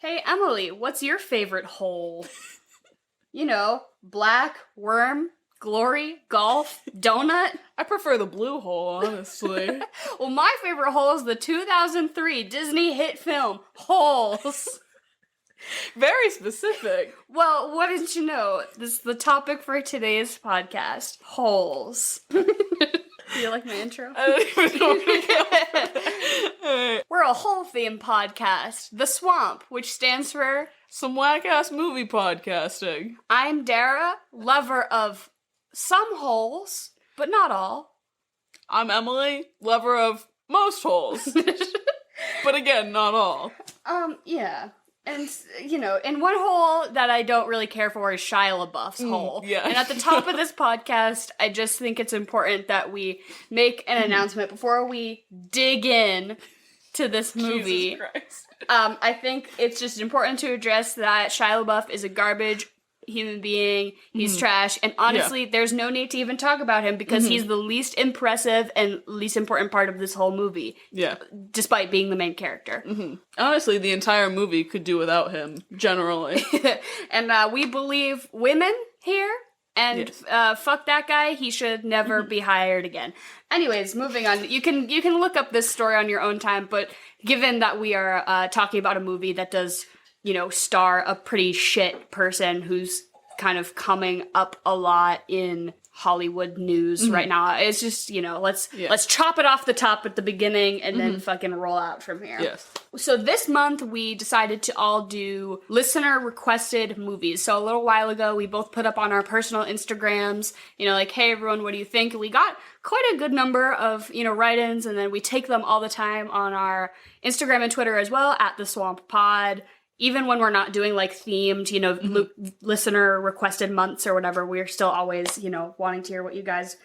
Hey, Emily, what's your favorite hole? You know, black, worm, glory, golf, donut. I prefer the blue hole, honestly. Well, my favorite hole is the 2003 Disney hit film, Holes. Very specific. Well, what didn't you know? This is the topic for today's podcast, holes. Do you like my intro? I don't even know what We're a hole-themed podcast, The Swamp, which stands for... Some whack-ass movie podcasting. I'm Dara, lover of some holes, but not all. I'm Emily, lover of most holes. But again, not all. Yeah. And, you know, and one hole that I don't really care for is Shia LaBeouf's hole. Yeah. And at the top of this podcast, I just think it's important that we make an announcement before we dig in to this movie. Jesus Christ. I think it's just important to address that Shia LaBeouf is a garbage human being. He's trash. And honestly, there's no need to even talk about him because he's the least impressive and least important part of this whole movie. Yeah. Despite being the main character. Honestly, the entire movie could do without him, generally. And we believe women here. And fuck that guy. He should never be hired again. Anyways, moving on. You can look up this story on your own time, but given that we are talking about a movie that does, you know, star a pretty shit person who's kind of coming up a lot in Hollywood news right now, it's just, you know, let's chop it off the top at the beginning and then fucking roll out from here. Yes. So this month we decided to all do listener requested movies. So a little while ago we both put up on our personal Instagrams, you know, like, hey everyone, what do you think? And we got quite a good number of, you know, write-ins, and then we take them all the time on our Instagram and Twitter as well, at The Swamp Pod. Even when we're not doing, like, themed, you know, listener-requested months or whatever, we're still always, you know, wanting to hear what you guys...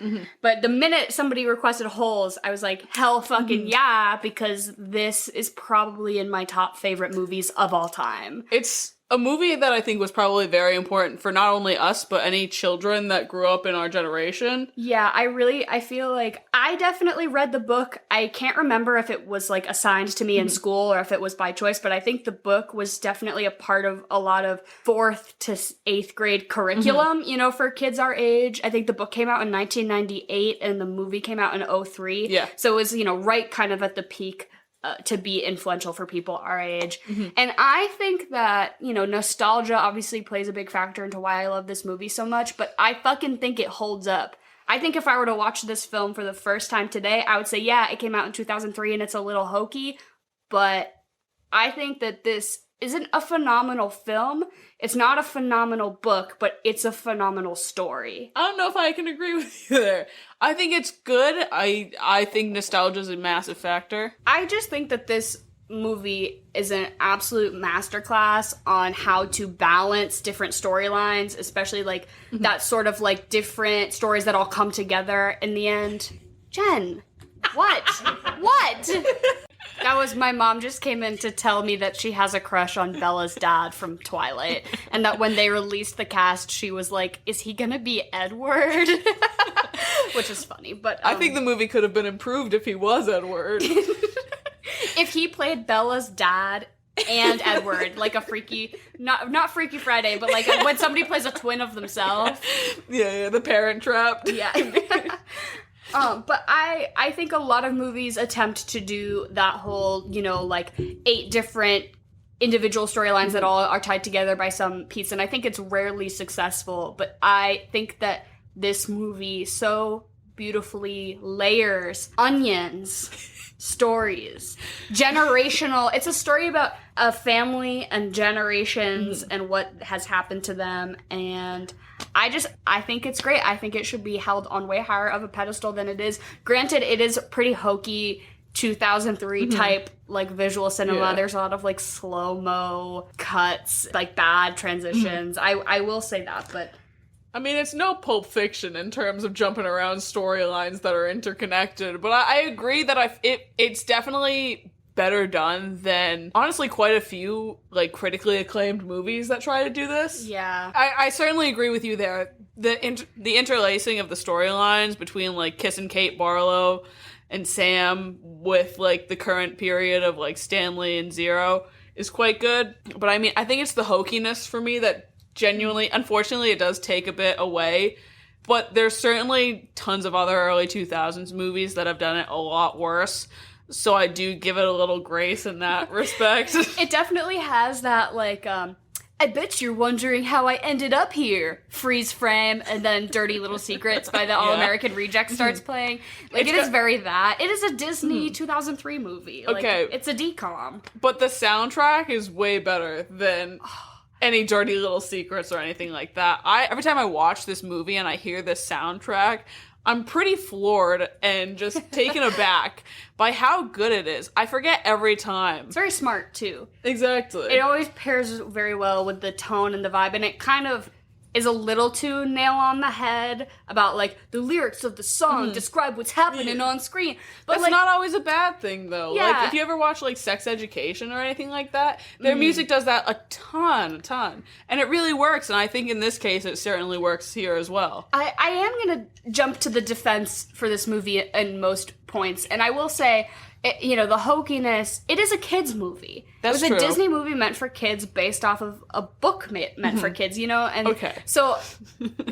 But the minute somebody requested Holes, I was like, hell fucking yeah, because this is probably in my top favorite movies of all time. It's a movie that I think was probably very important for not only us, but any children that grew up in our generation. Yeah, I feel like I definitely read the book. I can't remember if it was, like, assigned to me in school or if it was by choice, but I think the book was definitely a part of a lot of 4th to 8th grade curriculum, you know, for kids our age. I think the book came out in 1998 and the movie came out in 2003. Yeah. So it was, you know, right kind of at the peak to be influential for people our age. And I think that, you know, nostalgia obviously plays a big factor into why I love this movie so much, but I fucking think it holds up. I think if I were to watch this film for the first time today, I would say, yeah, it came out in 2003 and it's a little hokey, but I think that this isn't a phenomenal film. It's not a phenomenal book, but it's a phenomenal story. I don't know if I can agree with you there. I think it's good. I think nostalgia is a massive factor. I just think that this movie is an absolute masterclass on how to balance different storylines, especially like that sort of like different stories that all come together in the end. Jen, what? What? That was my mom just came in to tell me that she has a crush on Bella's dad from Twilight. And that when they released the cast, she was like, is he gonna be Edward? Which is funny, but... I think the movie could have been improved if he was Edward. If he played Bella's dad and Edward, like a freaky... Not Freaky Friday, but like when somebody plays a twin of themselves. Yeah, the Parent Trap. Yeah. But I think a lot of movies attempt to do that whole, you know, like 8 different individual storylines that all are tied together by some piece, and I think it's rarely successful, but I think that this movie so beautifully layers onions, stories, generational. It's a story about a family and generations and what has happened to them, and I think it's great. I think it should be held on way higher of a pedestal than it is. Granted, it is pretty hokey 2003 type like visual cinema. Yeah. There's a lot of like slow-mo cuts, like bad transitions. I will say that, but I mean, it's no Pulp Fiction in terms of jumping around storylines that are interconnected, but I agree that it's definitely better done than, honestly, quite a few, like, critically acclaimed movies that try to do this. Yeah. I certainly agree with you there. The interlacing of the storylines between, like, Kiss and Kate Barlow and Sam with, like, the current period of, like, Stanley and Zero is quite good. But I mean, I think it's the hokiness for me that genuinely, unfortunately, it does take a bit away. But there's certainly tons of other early 2000s movies that have done it a lot worse. So I do give it a little grace in that respect. It definitely has that, like, I bet you're wondering how I ended up here. Freeze frame, and then Dirty Little Secrets by the All-American Reject starts playing. Like, it is very that. It is a Disney 2003 movie. Like, Okay. it's a DCOM. But the soundtrack is way better than any Dirty Little Secrets or anything like that. Every time I watch this movie and I hear this soundtrack, I'm pretty floored and just taken aback by how good it is. I forget every time. It's very smart, too. Exactly. It always pairs very well with the tone and the vibe, and it kind of is a little too nail on the head about, like, the lyrics of the song describe what's happening on screen. But That's like, not always a bad thing, though. Yeah. Like, if you ever watch, like, Sex Education or anything like that, their music does that a ton. And it really works, and I think in this case it certainly works here as well. I am going to jump to the defense for this movie in most points, and I will say, the hokiness, it is a kid's movie. That's it was true. a Disney movie meant for kids based off of a book meant for kids, And Okay. so,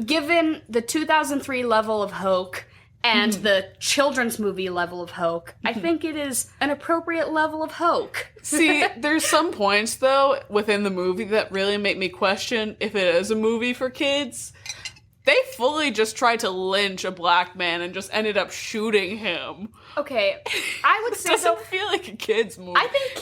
given the 2003 level of hoke and the children's movie level of hoke, I think it is an appropriate level of hoke. See, there's some points, though, within the movie that really make me question if it is a movie for kids. They fully just tried to lynch a black man and just ended up shooting him. Okay, I would say Doesn't so. feel like a kid's movie. I think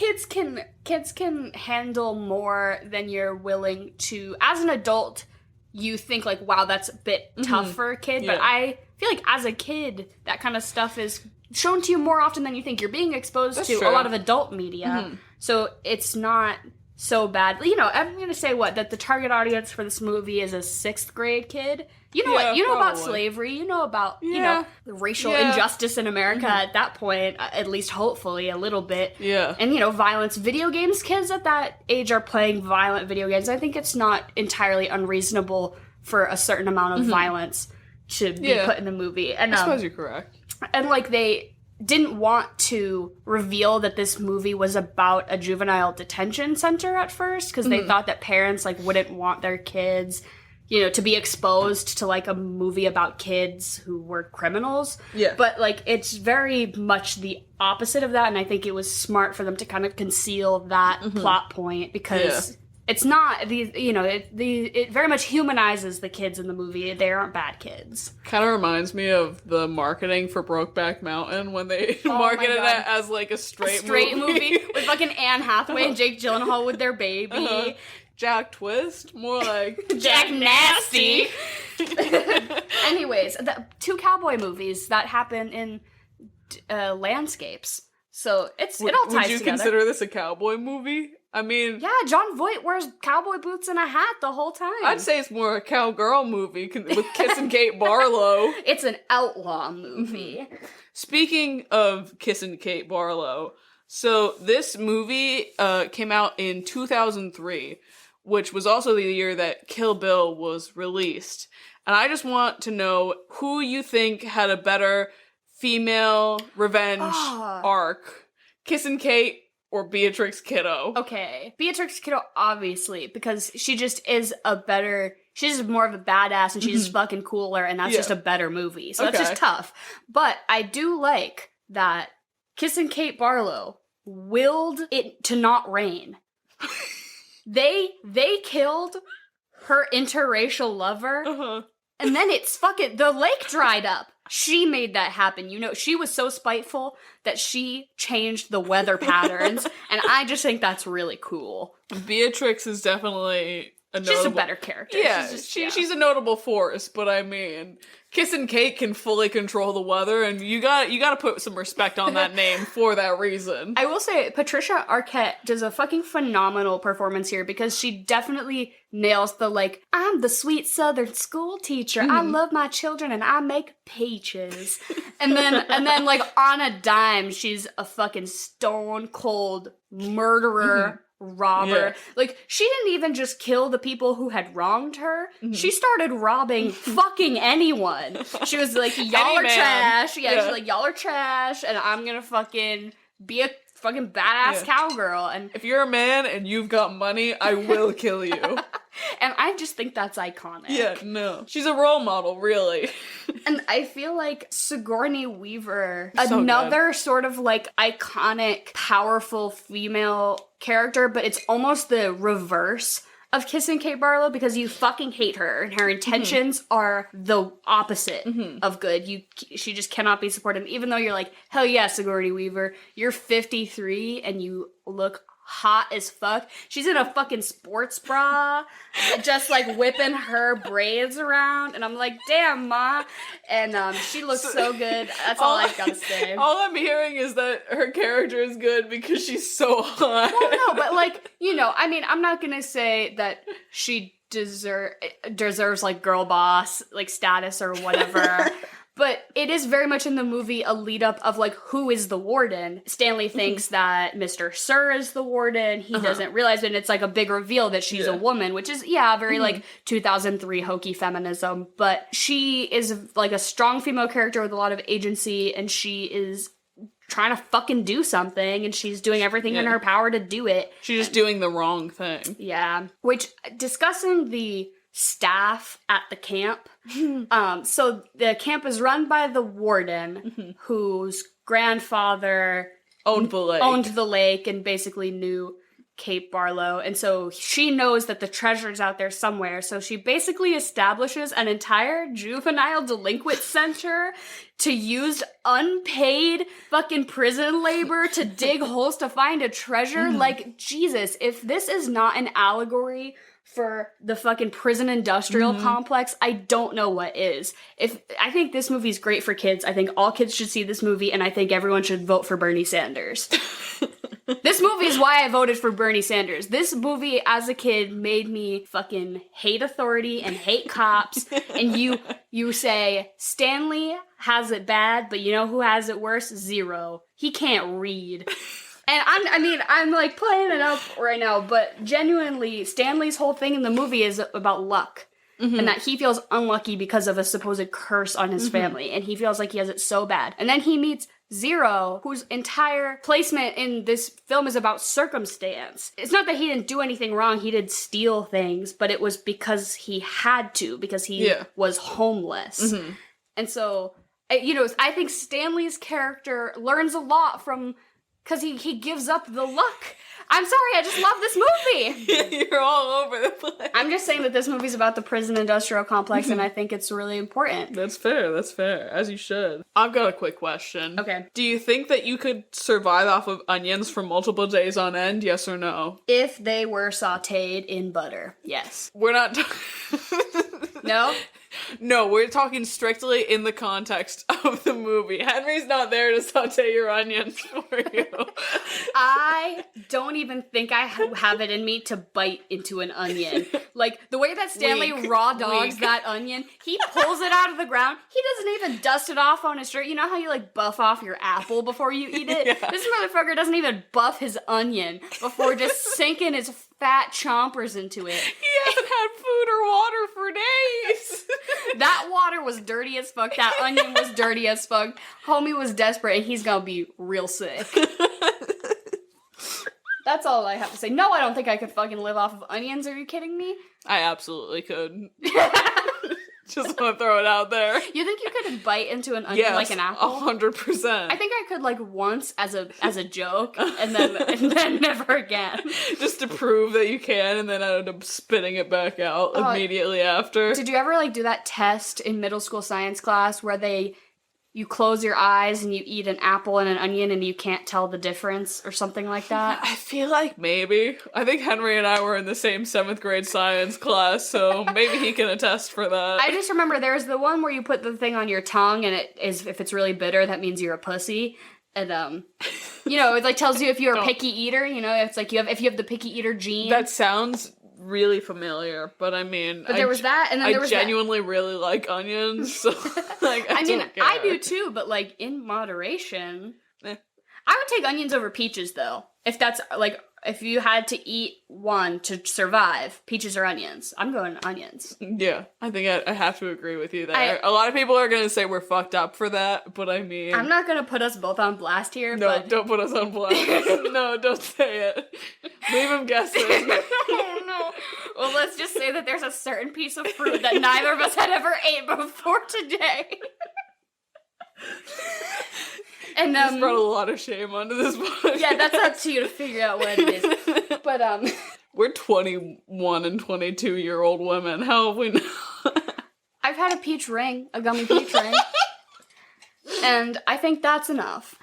kids can handle more than you're willing to. As an adult, you think like, wow, that's a bit tough for a kid. But Yeah. I feel like as a kid, that kind of stuff is shown to you more often than you think. You're being exposed That's to true. a lot of adult media, so it's not so bad. I'm gonna say that the target audience for this movie is a 6th grade kid. You know Yeah, what? You know about probably. slavery. You know about Yeah. the racial Yeah. injustice in America at that point. At least, hopefully, a little bit. Yeah. And violence. Video games. Kids at that age are playing violent video games. I think it's not entirely unreasonable for a certain amount of violence to be Yeah. put in the movie. And I suppose you're correct. and like they didn't want to reveal that this movie was about a juvenile detention center at first because they thought that parents like wouldn't want their kids to be exposed to like a movie about kids who were criminals. Yeah. But like it's very much the opposite of that, and I think it was smart for them to kind of conceal that plot point because it's not it very much humanizes the kids in the movie. They aren't bad kids. Kind of reminds me of the marketing for Brokeback Mountain when they marketed God. it as like a straight Movie with fucking Anne Hathaway and Jake Gyllenhaal with their baby. Jack Twist, more like Jack Nasty. Anyways, the 2 cowboy movies that happen in landscapes. So it all ties Would you together. consider this a cowboy movie? I mean, Yeah, John Voight wears cowboy boots and a hat the whole time. I'd say it's more a cowgirl movie with Kissin' Kate Barlow. it's an outlaw movie. Speaking of Kissin' Kate Barlow, so this movie came out in 2003, which was also the year that Kill Bill was released. And I just want to know who you think had a better female revenge arc, Kissin' Kate or Beatrix Kiddo? Okay. Beatrix Kiddo, obviously, because she just is she's just more of a badass and she's just fucking cooler, and that's Yeah. just a better movie. So that's Okay. just tough. But I do like that Kissin' Kate Barlow willed it to not rain. They killed her interracial lover, Uh-huh. and then the lake dried up. She made that happen. She was so spiteful that she changed the weather patterns, and I just think that's really cool. Beatrix is definitely a notable... She's a better character. Yeah, She's she's a notable force, but I mean, Kissin' Kate can fully control the weather, and you got to put some respect on that name for that reason. I will say, Patricia Arquette does a fucking phenomenal performance here because she definitely nails the, like, I'm the sweet southern school teacher. I love my children and I make peaches. and then, like, on a dime, she's a fucking stone cold murderer. Robber. Yeah. Like, she didn't even just kill the people who had wronged her. She started robbing fucking anyone. She was like, y'all Any are man. trash. Yeah, Yeah. she's like, y'all are trash, and I'm gonna fucking be a fucking badass cowgirl. And if you're a man and you've got money, I will kill you. and I just think that's iconic. Yeah, no. She's a role model, really. And I feel like Sigourney Weaver, So another sort of like iconic, powerful female character, but it's almost the reverse of kissing Kate Barlow because you fucking hate her and her intentions are the opposite of good. She just cannot be supported. Even though you're like, hell yeah, Sigourney Weaver, you're 53 and you look hot as fuck. She's in a fucking sports bra, just like whipping her braids around, and I'm like, damn, ma. And she looks so good. That's all I've got to say. All I'm hearing is that her character is good because she's so hot. Well, no, but like, you know, I mean, I'm not gonna say that she deserves like girl boss like status or whatever. But it is very much in the movie a lead up of like, who is the warden? Stanley thinks that Mr. Sir is the warden. He doesn't realize it. And it's like a big reveal that she's a woman, which is, very like 2003 hokey feminism. But she is like a strong female character with a lot of agency, and she is trying to fucking do something, and she's doing everything in her power to do it. She's just doing the wrong thing. Yeah. Which, discussing the staff at the camp. So the camp is run by the warden, whose grandfather owned the lake and basically knew Kate Barlow. And so she knows that the treasure's out there somewhere. So she basically establishes an entire juvenile delinquent center to use unpaid fucking prison labor to dig holes to find a treasure. Like, Jesus, if this is not an allegory for the fucking prison industrial complex, I don't know what is. I think this movie's great for kids. I think all kids should see this movie, and I think everyone should vote for Bernie Sanders. This movie is why I voted for Bernie Sanders. This movie, as a kid, made me fucking hate authority and hate cops. And you say, Stanley has it bad, but you know who has it worse? Zero. He can't read. And I'm like playing it up right now, but genuinely, Stanley's whole thing in the movie is about luck. And that he feels unlucky because of a supposed curse on his family. And he feels like he has it so bad. And then he meets Zero, whose entire placement in this film is about circumstance. It's not that he didn't do anything wrong, he did steal things, but it was because he had to, because he was homeless. And so, I think Stanley's character learns a lot from, because he gives up the luck. I'm sorry, I just love this movie. You're all over the place. I'm just saying that this movie's about the prison industrial complex, and I think it's really important. That's fair, as you should. I've got a quick question. Okay. Do you think that you could survive off of onions for multiple days on end, yes or no? If they were sauteed in butter, yes. We're not No? No, we're talking strictly in the context of the movie. Henry's not there to saute your onions for you. I don't even think I have it in me to bite into an onion. Like, the way that Stanley raw dogs that onion, he pulls it out of the ground. He doesn't even dust it off on his shirt. You know how you, like, buff off your apple before you eat it? Yeah. This motherfucker doesn't even buff his onion before just sinking his fat chompers into it. He hasn't had food or water for days. That water was dirty as fuck. That onion was dirty as fuck. Homie was desperate, and he's gonna be real sick. That's all I have to say. No, I don't think I could fucking live off of onions. Are you kidding me? I absolutely could. Just want to throw it out there. You think you could bite into an onion like an apple? 100%. I think I could, like, once as a joke, and then never again. Just to prove that you can, and then I end up spitting it back out immediately after. Did you ever, like, do that test in middle school science class where you close your eyes and you eat an apple and an onion and you can't tell the difference or something like that? I feel like maybe. I think Henry and I were in the same 7th grade science class, so maybe he can attest for that. I just remember there's the one where you put the thing on your tongue and if it's really bitter, that means you're a pussy. And, it, like, tells you if you're a picky eater, it's like if you have the picky eater gene. That sounds really familiar, but I mean, but there was that, and then there was genuinely really like onions, so like I don't care. I do too, but like in moderation. I would take onions over peaches though. If that's like if you had to eat one to survive, peaches or onions? I'm going onions. Yeah, I think I have to agree with you there. A lot of people are going to say we're fucked up for that, but I mean... I'm not going to put us both on blast here, No, but... don't put us on blast. No, don't say it. Leave them guessing. Oh, no. Well, let's just say that there's a certain piece of fruit that neither of us had ever ate before today. And This brought a lot of shame onto this podcast. yeah, that's up to you to figure out what it is. But we're 21 and 22-year-old women. How have we know? I've had a peach ring, a gummy peach ring. And I think that's enough.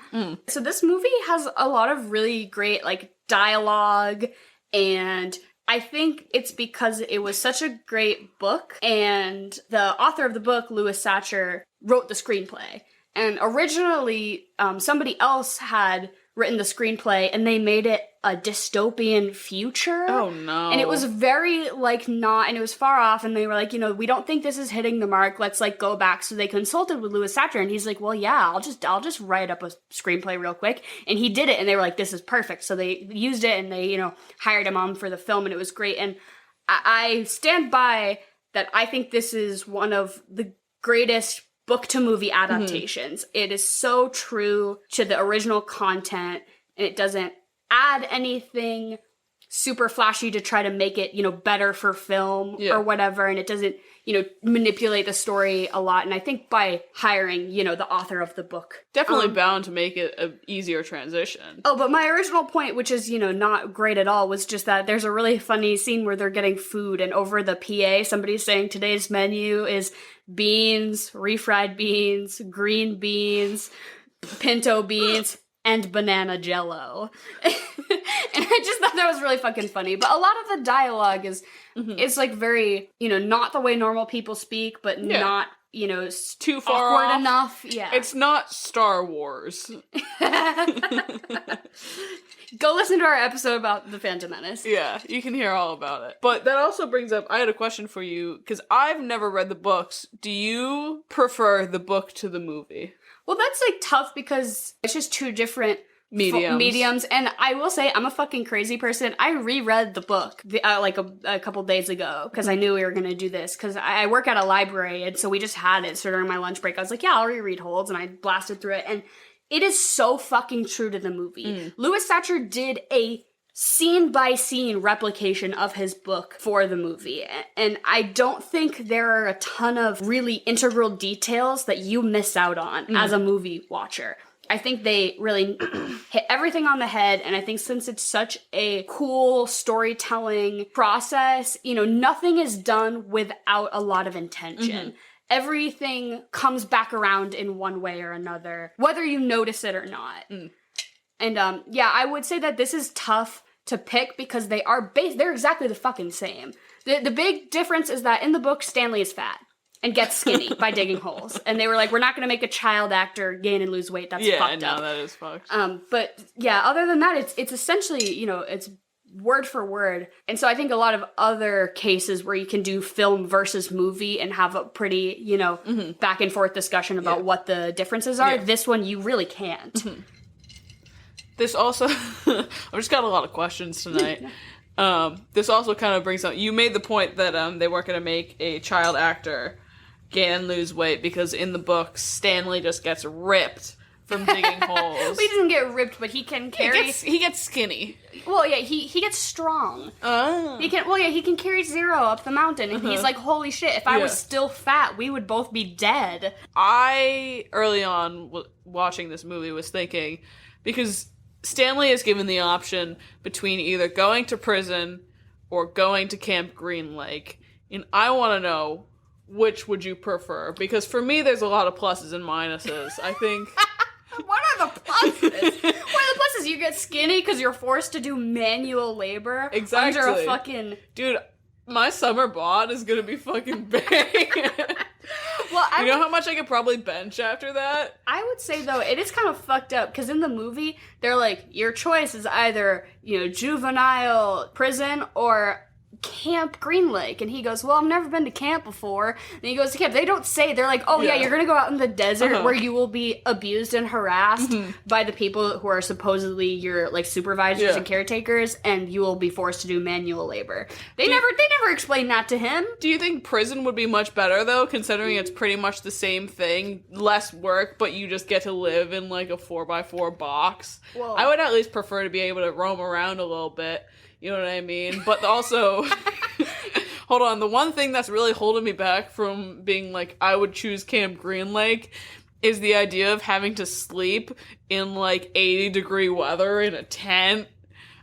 So this movie has a lot of really great like dialogue, and I think it's because it was such a great book, and the author of the book, Louis Satcher, wrote the screenplay. And originally, somebody else had written the screenplay, and they made it a dystopian future. Oh, no. And it was very, like, not, and it was far off, and they were like, we don't think this is hitting the mark, let's, like, go back. So they consulted with Louis Satcher, and he's like, well, yeah, I'll just write up a screenplay real quick. And he did it, and they were like, this is perfect. So they used it, and they, hired him on for the film, and it was great. And I stand by that I think this is one of the greatest book-to-movie adaptations. It is so true to the original content, and it doesn't add anything super flashy to try to make it, better for film or whatever, and it doesn't, manipulate the story a lot. And I think by hiring, the author of the book. Definitely bound to make it an easier transition. Oh, but my original point, which is, not great at all, was just that there's a really funny scene where they're getting food, and over the PA, somebody's saying today's menu is beans, refried beans, green beans, pinto beans, and banana jello. And I just thought that was really fucking funny. But a lot of the dialogue is like very, not the way normal people speak, but not, too far awkward off. enough. Yeah. It's not Star Wars. Go listen to our episode about The Phantom Menace. Yeah, you can hear all about it. But that also brings up, I had a question for you, because I've never read the books. Do you prefer the book to the movie? Well, that's, like, tough because it's just two different mediums. And I will say, I'm a fucking crazy person. I reread the book, like, a couple days ago, because I knew we were going to do this, because I work at a library, and so we just had it, so during my lunch break, I was like, yeah, I'll reread Holds, and I blasted through it, and it is so fucking true to the movie. Louis Satcher did a scene-by-scene replication of his book for the movie. And I don't think there are a ton of really integral details that you miss out on as a movie watcher. I think they really hit everything on the head, and I think since it's such a cool storytelling process, nothing is done without a lot of intention. Everything comes back around in one way or another, whether you notice it or not. And I would say that this is tough to pick because they're exactly the fucking same. The big difference is that in the book, Stanley is fat and gets skinny by digging holes. And they were like, we're not going to make a child actor gain and lose weight. That's fucked up. Yeah, that is fucked. But yeah, other than that, it's essentially, it's word for word. And so I think a lot of other cases where you can do film versus movie and have a pretty, back and forth discussion about what the differences are, this one you really can't. This also, I've just got a lot of questions tonight. This also kind of brings up, you made the point that they weren't going to make a child actor gain and lose weight because in the book, Stanley just gets ripped from digging holes. Well, he doesn't get ripped, but he can carry... He gets skinny. Well, yeah, he gets strong. Oh. He can carry Zero up the mountain, and he's like, holy shit, if I was still fat, we would both be dead. I, early on, watching this movie, was thinking, because Stanley is given the option between either going to prison or going to Camp Green Lake, and I want to know, which would you prefer? Because for me, there's a lot of pluses and minuses. I think... What are the pluses? What are the pluses? You get skinny because you're forced to do manual labor exactly. under a fucking... Dude, my summer bod is gonna be fucking big. Well, you know how much I could probably bench after that? I would say, though, it is kind of fucked up, because in the movie, they're like, your choice is either, juvenile prison or Camp Green Lake. And he goes, well, I've never been to camp before. And he goes to camp. They don't say, they're like, oh yeah, you're gonna go out in the desert where you will be abused and harassed by the people who are supposedly your like supervisors and caretakers, and you will be forced to do manual labor. They never explained that to him. Do you think prison would be much better though, considering it's pretty much the same thing, less work, but you just get to live in like a 4x4 box? Well, I would at least prefer to be able to roam around a little bit. You know what I mean? But also, hold on, the one thing that's really holding me back from being like, I would choose Camp Green Lake is the idea of having to sleep in like 80-degree weather in a tent.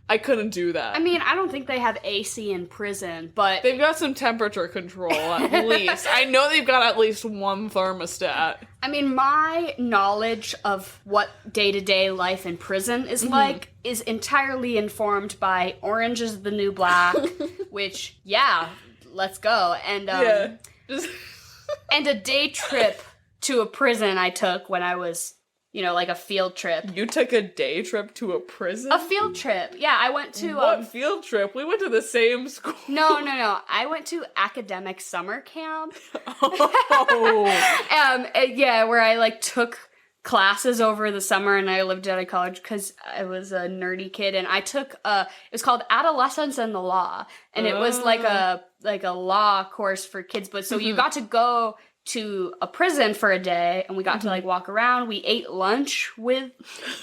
I couldn't do that. I mean, I don't think they have AC in prison, but They've got some temperature control, at least. I know they've got at least one thermostat. I mean, my knowledge of what day-to-day life in prison is like is entirely informed by Orange is the New Black, which, let's go. And, and a day trip to a prison I took when I was, like a field trip. You took a day trip to a prison? A field trip. Yeah, I went to... What field trip? We went to the same school. No. I went to academic summer camp. Oh. Where I, like, took classes over the summer, and I lived out of college because I was a nerdy kid, and I took it was called Adolescence and the Law, and it was like a law course for kids, but so you got to go to a prison for a day, and we got to like walk around. We ate lunch with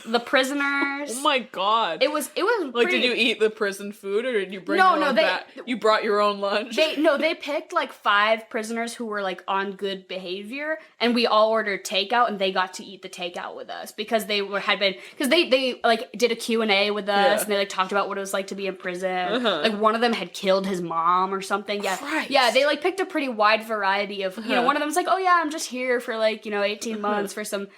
the prisoners. Oh my god! It was like, did you eat the prison food, or did you bring your own you brought your own lunch? They picked like 5 prisoners who were like on good behavior, and we all ordered takeout, and they got to eat the takeout with us because they like did a Q&A with us, and they like talked about what it was like to be in prison. Like one of them had killed his mom or something. Yeah, they like picked a pretty wide variety of one of them. It's like, oh yeah, I'm just here for like, 18 months for some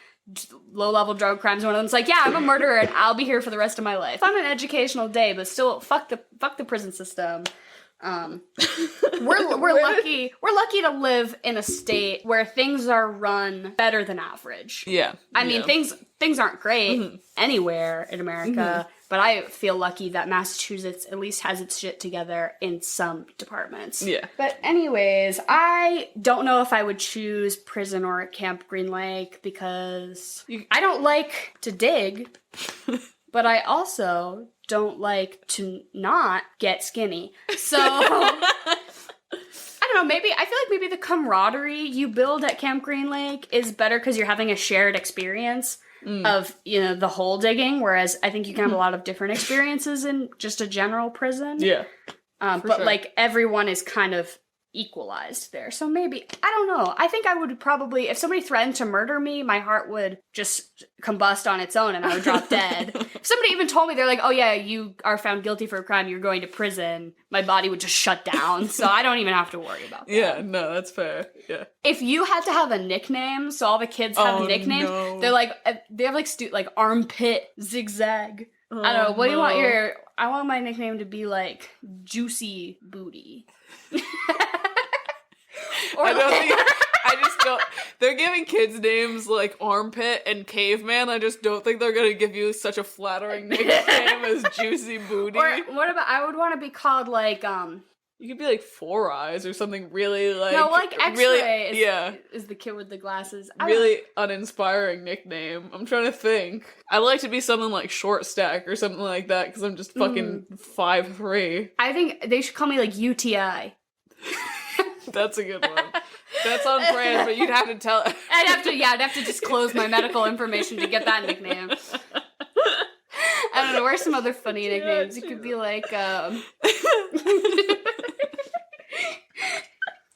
low-level drug crimes. One of them's like, yeah, I'm a murderer and I'll be here for the rest of my life. Fun and educational day, but still, fuck the prison system. We're lucky to live in a state where things are run better than average. Yeah. I mean, things aren't great anywhere in America, but I feel lucky that Massachusetts at least has its shit together in some departments. Yeah. But anyways, I don't know if I would choose prison or Camp Green Lake because I don't like to dig, but I also don't like to not get skinny. So I don't know, maybe I feel like maybe the camaraderie you build at Camp Green Lake is better because you're having a shared experience of the hole digging, whereas I think you can have a lot of different experiences in just a general prison. Yeah. But sure. Like everyone is kind of equalized there. So maybe, I don't know. I think I would probably, if somebody threatened to murder me, my heart would just combust on its own and I would drop dead. If somebody even told me, they're like, oh yeah, you are found guilty for a crime, you're going to prison, my body would just shut down. So I don't even have to worry about that. Yeah, no, that's fair. Yeah. If you had to have a nickname, so all the kids have nicknames, they're like, they have like armpit zigzag. I don't know. What do you want I want my nickname to be like Juicy Booty. Or I just don't. They're giving kids names like Armpit and Caveman. I just don't think they're gonna give you such a flattering nickname as Juicy Booty. Or what about? I would want to be called like You could be like Four Eyes or something really like. No, like X-Ray. Really, is the kid with the glasses. Really uninspiring nickname. I'm trying to think. I'd like to be something like Short Stack or something like that because I'm just fucking 5'3". I think they should call me like UTI. That's a good one. That's on brand, but you'd have to tell. I'd have to disclose my medical information to get that nickname. I don't know. Where's some other funny nicknames? It could be like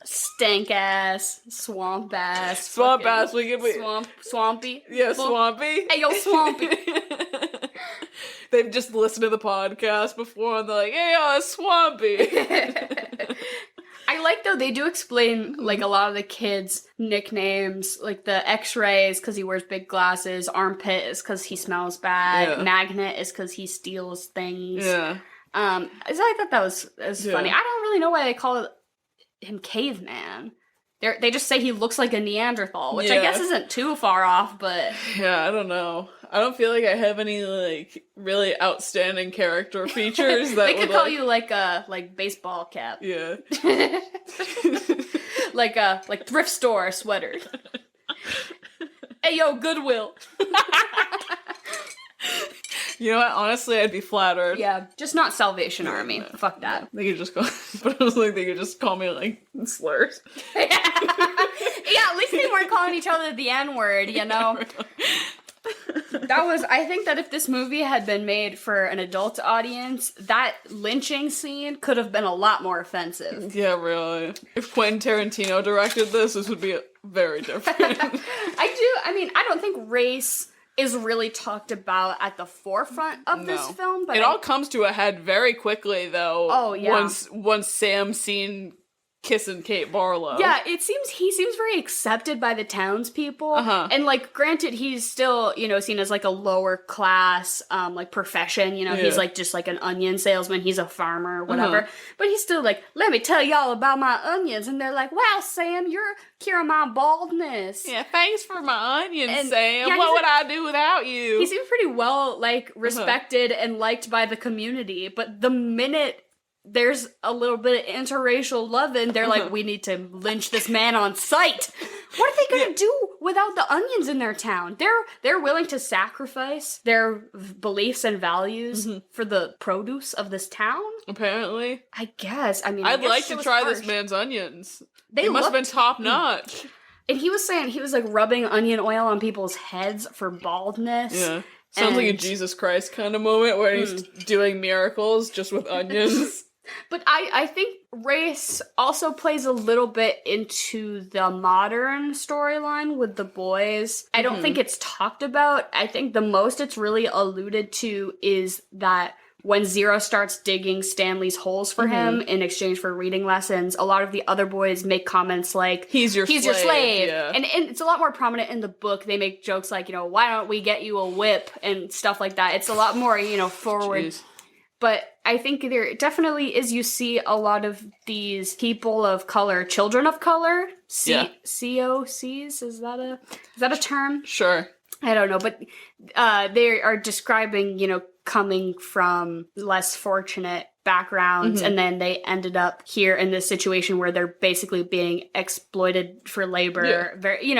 Stank Ass, Swamp Ass. Swamp Ass. We could be Swampy. Yeah, Swampy. Hey, yo, Swampy. They've just listened to the podcast before and they're like, hey, yo, it's Swampy. I like, though, they do explain, like, a lot of the kids' nicknames, like the X-Ray is because he wears big glasses, Armpit is because he smells bad, Magnet is because he steals things. Yeah. So I thought that was funny. I don't really know why they call him Caveman. They just say he looks like a Neanderthal, which I guess isn't too far off, but... Yeah, I don't know. I don't feel like I have any, like, really outstanding character features that they could call you, like, a, baseball cap. Yeah. like thrift store sweater. Hey, yo, Goodwill. You know what? Honestly, I'd be flattered. Yeah, just not Salvation Army. Fuck that. They could just call, but I was like, they could just call me, like, slurs. Yeah, at least they weren't calling each other the N-word, you know? I think that if this movie had been made for an adult audience, that lynching scene could have been a lot more offensive. Yeah, really. If Quentin Tarantino directed this would be very different. I don't think race is really talked about at the forefront of this film, but it all comes to a head very quickly, though. Oh, yeah. Once Sam's seen kissing Kate Barlow. Yeah, he seems very accepted by the townspeople. And, like, granted, he's still, seen as, like, a lower class, profession. He's, like, just, like, an onion salesman. He's a farmer, whatever. But he's still like, let me tell y'all about my onions. And they're like, wow, Sam, you're curing my baldness. Yeah, thanks for my onions, Sam. Yeah, what would I do without you? He seems pretty well, like, respected and liked by the community. But the minute there's a little bit of interracial loving, they're like, we need to lynch this man on sight. What are they gonna do without the onions in their town? They're willing to sacrifice their beliefs and values for the produce of this town? Apparently. I guess. I'd like to try harsh. this man's onions. They must have been top notch. And he was saying he was, like, rubbing onion oil on people's heads for baldness. Yeah. Sounds like a Jesus Christ kind of moment where he's doing miracles just with onions. But I think race also plays a little bit into the modern storyline with the boys. I don't think it's talked about. I think the most it's really alluded to is that when Zero starts digging Stanley's holes for him in exchange for reading lessons, a lot of the other boys make comments like, he's your slave. Yeah. And it's a lot more prominent in the book. They make jokes like, why don't we get you a whip and stuff like that. It's a lot more, forward. Jeez. But I think there definitely is, you see a lot of these people of color, children of color, COCs, is that a term? Sure. I don't know, but they are describing, coming from less fortunate backgrounds, and then they ended up here in this situation where they're basically being exploited for labor. Yeah. Very,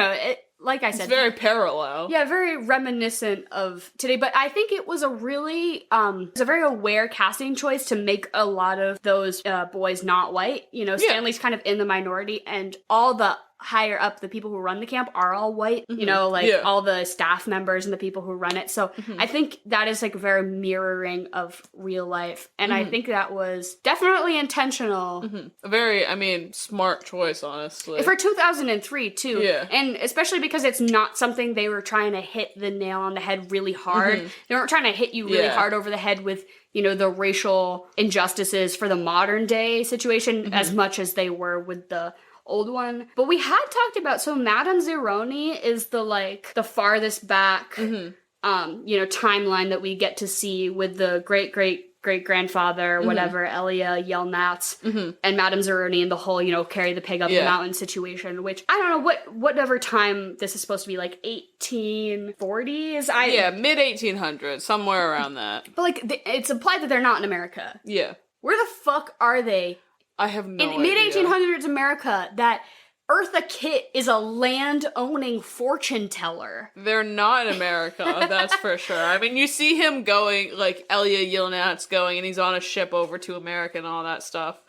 like I said, it's very parallel. Yeah, very reminiscent of today. But I think it was a really, it's a very aware casting choice to make a lot of those boys not white. Stanley's kind of in the minority, and all the higher up, the people who run the camp are all white. All the staff members and the people who run it. So I think that is, like, very mirroring of real life, and I think that was definitely intentional. A very, smart choice, honestly. For 2003, too. Yeah. And especially because it's not something they were trying to hit the nail on the head really hard. They weren't trying to hit you really hard over the head with, the racial injustices for the modern day situation as much as they were with the old one. But we had talked about, so Madame Zeroni is the farthest back, timeline that we get to see with the great-great-great-grandfather, whatever, Elia Yelnats, and Madame Zeroni and the whole, carry the pig up the mountain situation, which, I don't know, whatever time this is supposed to be, like, 1840s? Yeah, mid-1800s, somewhere around that. But, it's implied that they're not in America. Yeah. Where the fuck are they? I have no idea. In mid-1800s America, that Eartha Kitt is a land-owning fortune teller. They're not in America, that's for sure. You see him going, like, Elia Yelnats going, and he's on a ship over to America and all that stuff.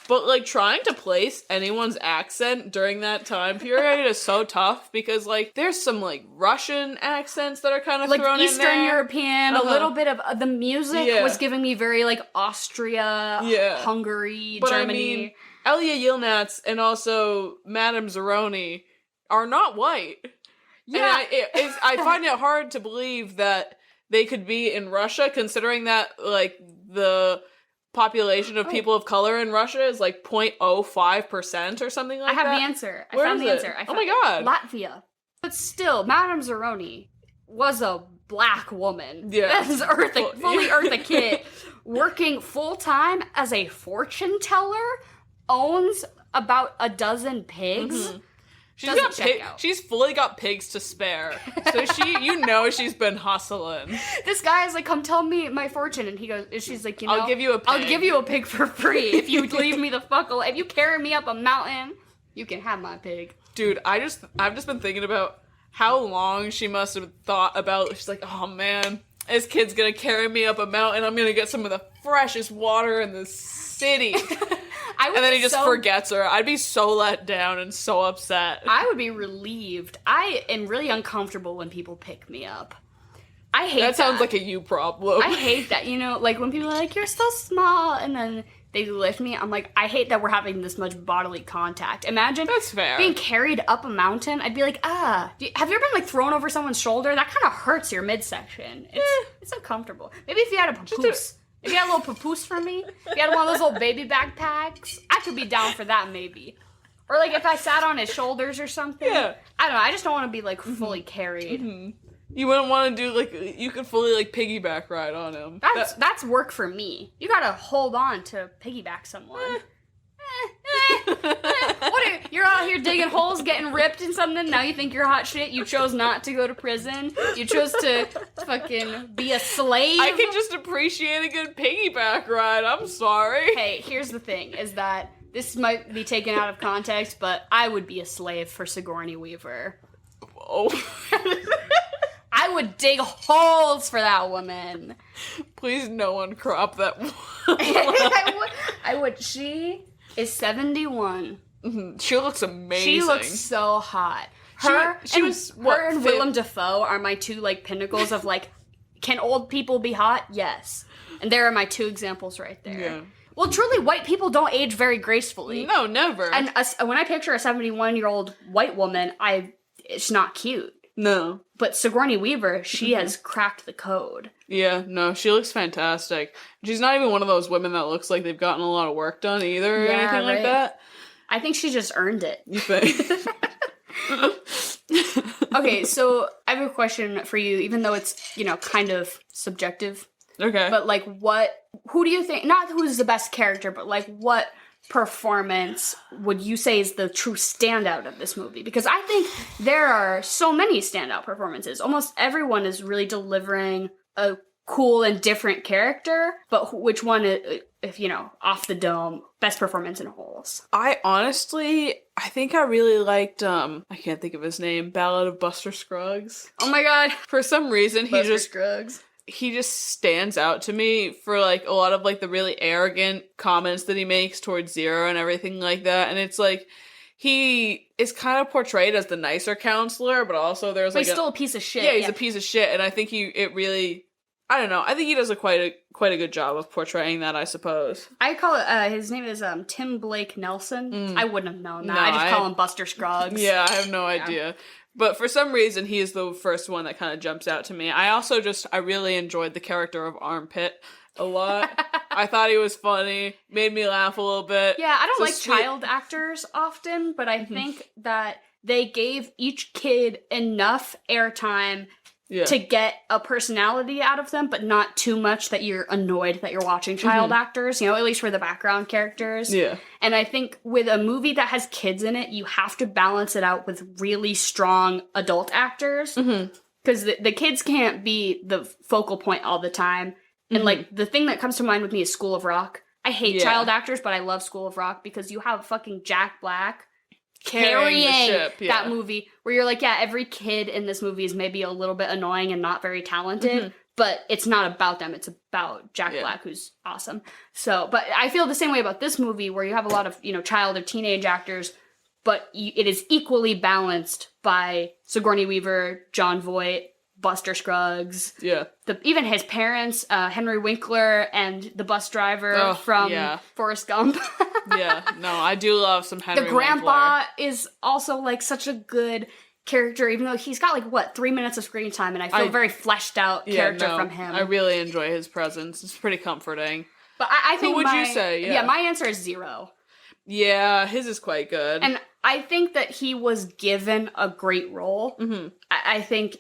But, like, trying to place anyone's accent during that time period is so tough because, like, there's some, like, Russian accents that are kind of thrown Eastern in there. European, a little bit of the music was giving me very, like, Austria, Hungary, but Germany. Elia Yelnats and also Madame Zeroni are not white. Yeah. And I find it hard to believe that they could be in Russia, considering that, like, the population of people of color in Russia is like 0.05% or something like that. I have the answer. Where I found is the it? answer. Oh my god. Latvia. But still, Madame Zeroni was a black woman. Yeah. As fully Eartha Kitt, working full-time as a fortune teller, owns about a dozen pigs. Doesn't check out. She's fully got pigs to spare. So she's been hustling. This guy is like, come tell me my fortune. And she's like, you know, I'll give you a pig. I'll give you a pig for free if you leave me the fuck alone. If you carry me up a mountain, you can have my pig. Dude, I've just been thinking about how long she must have thought about. She's like, oh man, this kid's gonna carry me up a mountain. I'm gonna get some of the freshest water in the city. And then he just forgets her. I'd be so let down and so upset. I would be relieved. I am really uncomfortable when people pick me up. I hate that. That sounds like a you problem. I hate that. You know, like when people are like, you're so small, and then they lift me. I'm like, I hate that we're having this much bodily contact. Imagine That's fair. being carried up a mountain. I'd be like, have you ever been like thrown over someone's shoulder? That kind of hurts your midsection. It's uncomfortable. Maybe if you had a papoose. If you had a little papoose for me, if you had one of those little baby backpacks, I could be down for that maybe. Or like if I sat on his shoulders or something. Yeah. I don't know. I just don't want to be like fully carried. You wouldn't want to do like, you could fully like piggyback ride on him. That's work for me. You gotta hold on to piggyback someone. You're out here digging holes, getting ripped and something. Now you think you're hot shit. You chose not to go to prison. You chose to fucking be a slave. I can just appreciate a good piggyback ride. I'm sorry. Hey, here's the thing: is that this might be taken out of context, but I would be a slave for Sigourney Weaver. Whoa. I would dig holes for that woman. Please, no one crop that. I would. She is 71. She looks amazing. She looks so hot. Her and Willem Dafoe are my two like pinnacles of like, can old people be hot? Yes. And there are my two examples right there. Yeah. Well, truly, white people don't age very gracefully. No, never. And when I picture a 71-year-old white woman, it's not cute. No. But Sigourney Weaver, she has cracked the code. Yeah, no, she looks fantastic. She's not even one of those women that looks like they've gotten a lot of work done either or anything like that. I think she just earned it. You think? Okay, so I have a question for you, even though it's, kind of subjective. Okay. But, like, who do you think, not who's the best character, but, like, what performance would you say is the true standout of this movie? Because I think there are so many standout performances. Almost everyone is really delivering a cool and different character, but which one, if off the dome, best performance in wholes? I think I really liked, I can't think of his name, Ballad of Buster Scruggs. Oh my god. For some reason, Scruggs. He just stands out to me for, like, a lot of, like, the really arrogant comments that he makes towards Zero and everything like that. And it's, like, he is kind of portrayed as the nicer counselor, but also there's, like, he's still a piece of shit. Yeah, he's a piece of shit. And I think I don't know. I think he does quite a good job of portraying that, I suppose. I call it, his name is Tim Blake Nelson. I wouldn't have known that. No, I just call him Buster Scruggs. Yeah, I have no idea. But for some reason, he is the first one that kind of jumps out to me. I also I really enjoyed the character of Armpit a lot. I thought he was funny, made me laugh a little bit. Yeah, I don't like child actors often, but I think that they gave each kid enough airtime to get a personality out of them, but not too much that you're annoyed that you're watching child actors, at least for the background characters. Yeah. And I think with a movie that has kids in it, you have to balance it out with really strong adult actors. Because the kids can't be the focal point all the time. And, like, the thing that comes to mind with me is School of Rock. I hate child actors, but I love School of Rock because you have fucking Jack Black carrying the ship, that movie, where you're like, yeah, every kid in this movie is maybe a little bit annoying and not very talented, but it's not about them, it's about Jack Black, who's awesome. So, but I feel the same way about this movie, where you have a lot of, child or teenage actors, but it is equally balanced by Sigourney Weaver, Jon Voight, Buster Scruggs. Yeah. Even his parents, Henry Winkler, and the bus driver from Forrest Gump. Yeah, no, I do love some Henry Winkler. The grandpa Winkler. is also, like, such a good character, even though he's got, like, 3 minutes of screen time, and I feel a very fleshed out character from him. I really enjoy his presence. It's pretty comforting. But I think who would you say? Yeah, my answer is Zero. Yeah, his is quite good. And I think that he was given a great role. I think,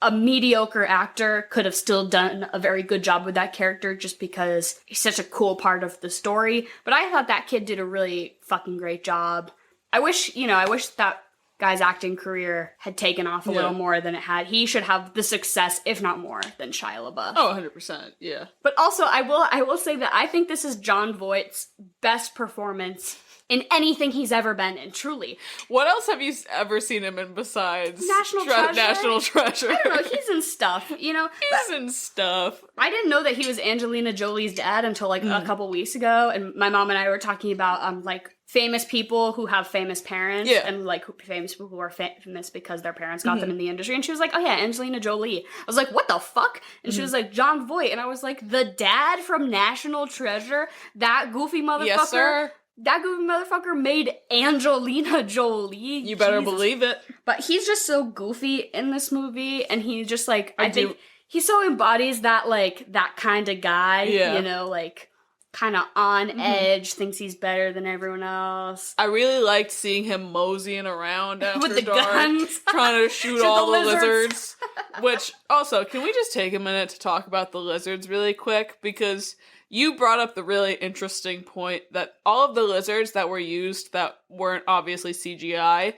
a mediocre actor could have still done a very good job with that character just because he's such a cool part of the story. But I thought that kid did a really fucking great job. I wish that guy's acting career had taken off a little more than it had. He should have the success, if not more, than Shia LaBeouf. Oh, 100%, yeah. But also, I will say that I think this is Jon Voight's best performance in anything he's ever been in, truly. What else have you ever seen him in besides National Treasure? National Treasure? I don't know, he's in stuff, you know? He's in stuff. I didn't know that he was Angelina Jolie's dad until, like, a couple weeks ago, and my mom and I were talking about, like, famous people who have famous parents, and, like, famous people who are famous because their parents got them in the industry, and she was like, oh yeah, Angelina Jolie. I was like, what the fuck? And she was like, Jon Voight, and I was like, the dad from National Treasure? That goofy motherfucker? Yes, sir. That goofy motherfucker made Angelina Jolie. You better believe it. But he's just so goofy in this movie, and he just, like, I think he so embodies that, like, that kind of guy, you know, like, kind of on edge, thinks he's better than everyone else. I really liked seeing him moseying around after with the dark, guns, trying to shoot all the lizards. Which, also, can we just take a minute to talk about the lizards really quick? Because you brought up the really interesting point that all of the lizards that were used that weren't obviously CGI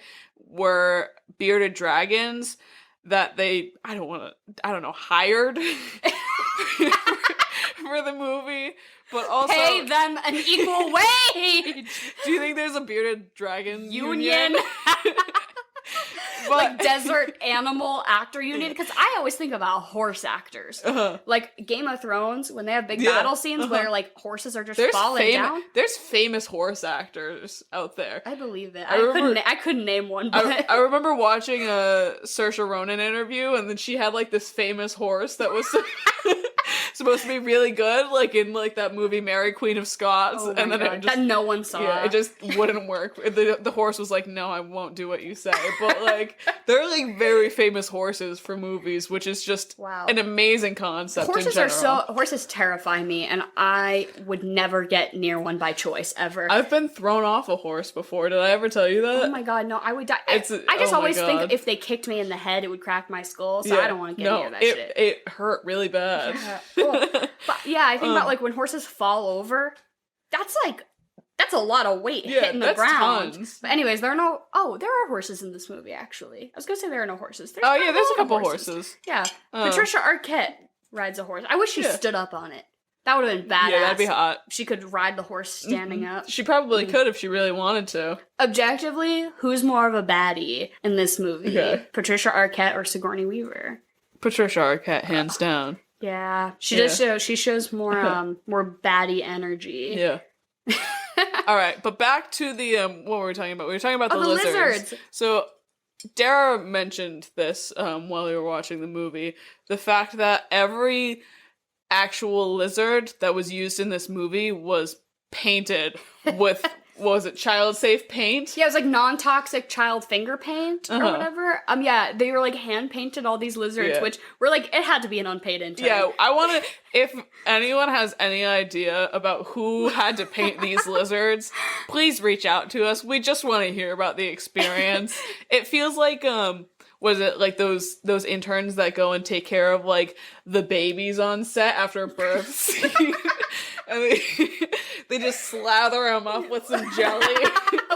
were bearded dragons that they, hired for the movie. But also pay them an equal wage. Do you think there's a bearded dragon union? Like desert animal actor union? Because I always think about horse actors. Like Game of Thrones, when they have big battle scenes where like horses are just falling down. There's famous horse actors out there. I believe it. I couldn't name one. But I remember watching a Saoirse Ronan interview, and then she had like this famous horse that was supposed to be really good, like in like that movie Mary Queen of Scots, and then it just, that no one saw. Yeah, it just wouldn't work. The horse was like, "No, I won't do what you say." But like, they're like very famous horses for movies, which is just an amazing concept. Horses terrify me, and I would never get near one by choice ever. I've been thrown off a horse before. Did I ever tell you that? Oh my god, no! I would die. I just always think if they kicked me in the head, it would crack my skull. So I don't want to get near that shit. It hurt really bad. But yeah, I think about like when horses fall over. That's a lot of weight hitting the ground. Tons. But anyways, there are horses in this movie, actually. I was gonna say there are no horses. There's a couple horses. Yeah. Patricia Arquette rides a horse. I wish she stood up on it. That would have been badass. Yeah, that'd be hot. She could ride the horse standing up. She probably could if she really wanted to. Objectively, who's more of a baddie in this movie? Okay. Patricia Arquette or Sigourney Weaver? Patricia Arquette, hands down. Yeah. She shows more more baddie energy. Yeah. All right, but back to the what were we talking about? We were talking about the lizards. So Dara mentioned this while we were watching the movie. The fact that every actual lizard that was used in this movie was painted with what was it, child safe paint? Yeah, it was like non-toxic child finger paint or whatever. Yeah, they were like hand painted all these lizards, which were like, it had to be an unpaid intern. Yeah, I want to, if anyone has any idea about who had to paint these lizards, please reach out to us. We just want to hear about the experience. It feels like, was it like those interns that go and take care of like the babies on set after birth scene? And they just slather them up with some jelly.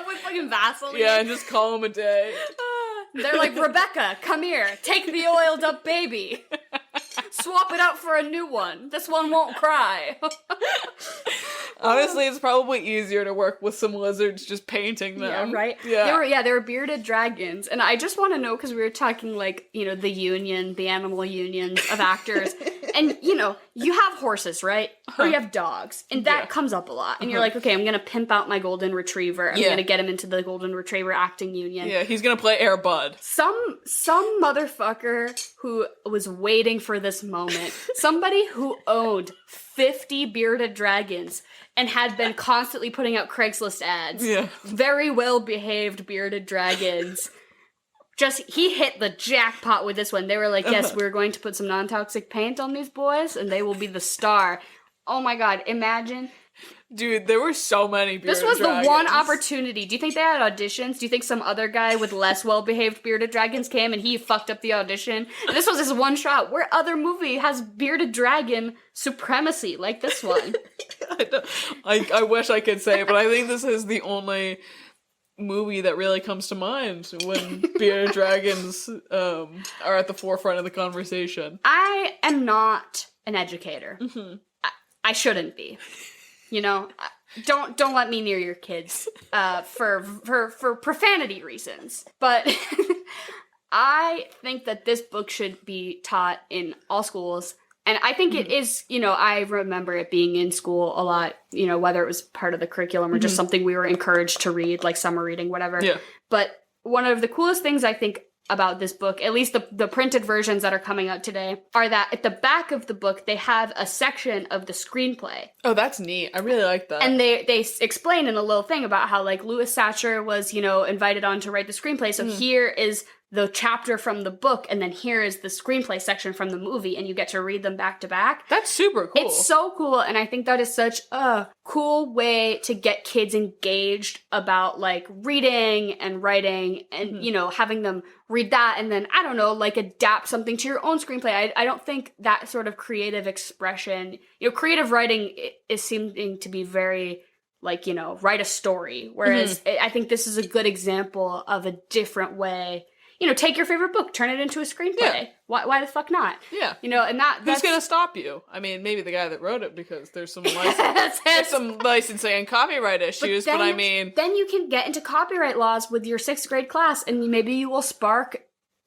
With fucking Vaseline. Yeah, and just call them a day. They're like, Rebecca, come here. Take the oiled up baby. Swap it out for a new one. This one won't cry. Honestly, it's probably easier to work with some lizards just painting them. Yeah, right? Yeah. They were bearded dragons. And I just want to know, because we were talking like, you know, the animal unions of actors. And, you know, you have horses, right? Or you have dogs. And that comes up a lot. And you're like, okay, I'm going to pimp out my golden retriever. I'm going to get him into the golden retriever acting union. Yeah, he's going to play Air Bud. Some motherfucker who was waiting for this moment. Somebody who owned 50 bearded dragons and had been constantly putting out Craigslist ads. Yeah. Very well behaved bearded dragons. He hit the jackpot with this one. They were like, yes, we're going to put some non-toxic paint on these boys and they will be the star. Oh my god, imagine Dude, there were so many bearded This was dragons. the one opportunity. Do you think they had auditions? Do you think some other guy with less well-behaved bearded dragons came and he fucked up the audition? And this was his one shot. Where other movie has bearded dragon supremacy like this one? I wish I could say, but I think this is the only movie that really comes to mind when bearded dragons are at the forefront of the conversation. I am not an educator. Mm-hmm. I shouldn't be. You know, don't let me near your kids for profanity reasons. But I think that this book should be taught in all schools. And I think it is, you know, I remember it being in school a lot, you know, whether it was part of the curriculum or just something we were encouraged to read, like summer reading, whatever. Yeah. But one of the coolest things I think about this book, at least the printed versions that are coming out today, are that at the back of the book, they have a section of the screenplay. Oh, that's neat. I really like that. And they explain in a little thing about how, like, Louis Satcher was, you know, invited on to write the screenplay. So here is the chapter from the book, and then here is the screenplay section from the movie, and you get to read them back to back. That's super cool. It's so cool, and I think that is such a cool way to get kids engaged about, like, reading and writing and, you know, having them read that and then, I don't know, like, adapt something to your own screenplay. I don't think that sort of creative expression, you know, creative writing is seeming to be very, like, you know, write a story, whereas I think this is a good example of a different way. You know, take your favorite book, turn it into a screenplay. Yeah. Why the fuck not? Yeah. You know, and that's... Who's gonna stop you? I mean, maybe the guy that wrote it, because there's some licensing and copyright issues, but I mean... Then you can get into copyright laws with your 6th grade class, and maybe you will spark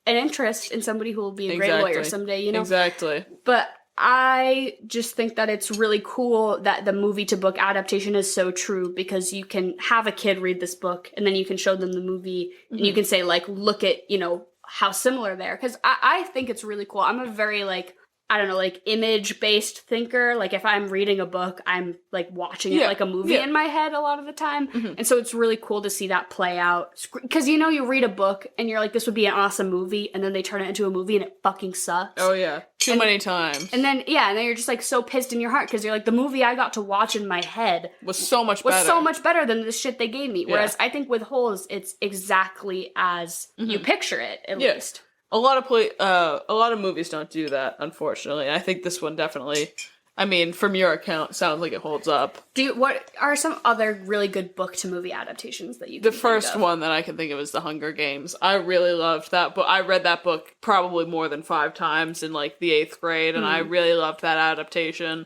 an interest in somebody who will be a great lawyer someday, you know? Exactly. But I just think that it's really cool that the movie to book adaptation is so true, because you can have a kid read this book and then you can show them the movie and you can say, like, look at, you know, how similar they are. Because I think it's really cool. I'm a very, like, I don't know, like, image-based thinker. Like, if I'm reading a book, I'm, like, watching it like a movie in my head a lot of the time. And so it's really cool to see that play out. Because, you know, you read a book and you're like, this would be an awesome movie, and then they turn it into a movie and it fucking sucks. Oh, yeah. Too many times. And then, and then you're just, like, so pissed in your heart because you're like, the movie I got to watch in my head was so much better than the shit they gave me. Whereas I think with Holes, it's exactly as you picture it, at least. A lot of movies don't do that, unfortunately. I think this one definitely, I mean, from your account, sounds like it holds up. What are some other really good book to movie adaptations that you can The first one that I can think of is The Hunger Games. I really loved that book. I read that book probably more than 5 times in, like, the 8th grade, and I really loved that adaptation.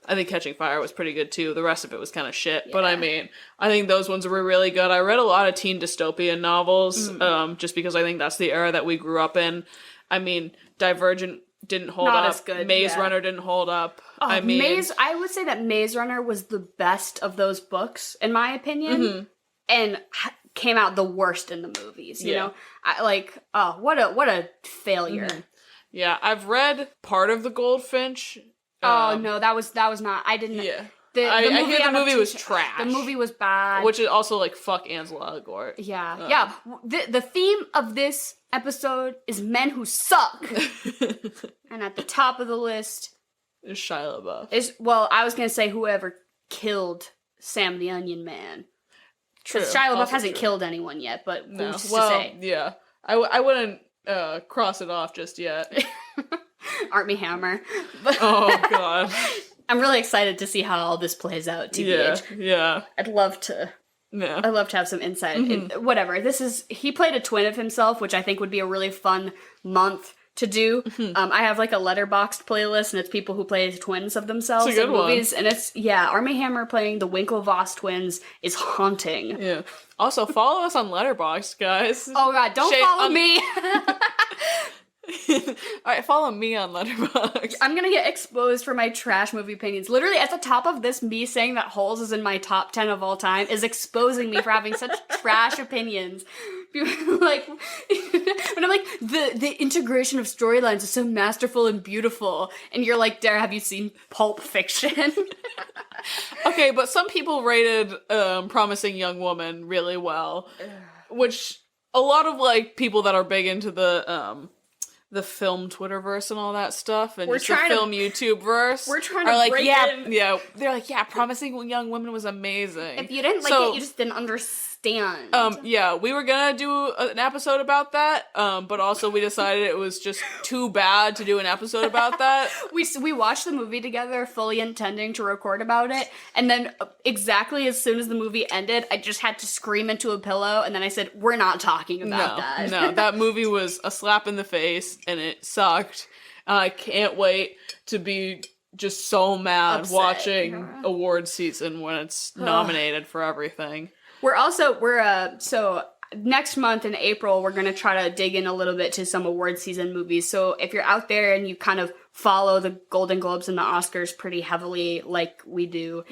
I think Catching Fire was pretty good too. The rest of it was kind of shit. Yeah. But I mean, I think those ones were really good. I read a lot of teen dystopian novels, just because I think that's the era that we grew up in. I mean, Divergent didn't hold Not up. as good, Maze Runner didn't hold up. I would say that Maze Runner was the best of those books, in my opinion, and came out the worst in the movies. You know, what a failure. Yeah, I've read part of The Goldfinch. Oh no, that was not. I didn't. Yeah, I hear the movie was trash. The movie was bad. Which is also, like, fuck Ansel Elgort. Yeah. The theme of this episode is men who suck, and at the top of the list is Shia LaBeouf. I was gonna say whoever killed Sam the Onion Man. True. Because Shia LaBeouf hasn't killed anyone yet, but who's to say? Yeah, I wouldn't cross it off just yet. Armie Hammer. Oh god. I'm really excited to see how all this plays out, TBH. Yeah. I'd love to have some insight. Whatever. He played a twin of himself, which I think would be a really fun month to do. I have, like, a Letterboxd playlist, and it's people who play twins of themselves in movies. And it's, Armie Hammer playing the Winklevoss twins is haunting. Yeah. Also, follow us on Letterboxd, guys. Oh god, don't follow me! Alright, follow me on Letterboxd. I'm gonna get exposed for my trash movie opinions. Literally, at the top of this, me saying that Holes is in my top 10 of all time is exposing me for having such trash opinions. Like, when I'm like, the integration of storylines is so masterful and beautiful, and you're like, Dara, have you seen Pulp Fiction? Okay, but some people rated Promising Young Woman really well, which a lot of, like, people that are big into the the film Twitterverse and all that stuff, and We're just the trying to- film YouTubeverse. we're trying are to like, break yeah, in. yeah. They're like, yeah, Promising Young Women was amazing. If you didn't like So- it, you just didn't understand. Yeah, we were gonna do an episode about that, but also we decided it was just too bad to do an episode about that. We watched the movie together, fully intending to record about it, and then exactly as soon as the movie ended, I just had to scream into a pillow, and then I said, "We're not talking about that." No, that movie was a slap in the face, and it sucked. I can't wait to be just so mad Upset, watching yeah. award season when it's nominated for everything. So next month in April, we're gonna try to dig in a little bit to some award season movies. So if you're out there and you kind of follow the Golden Globes and the Oscars pretty heavily, like we do,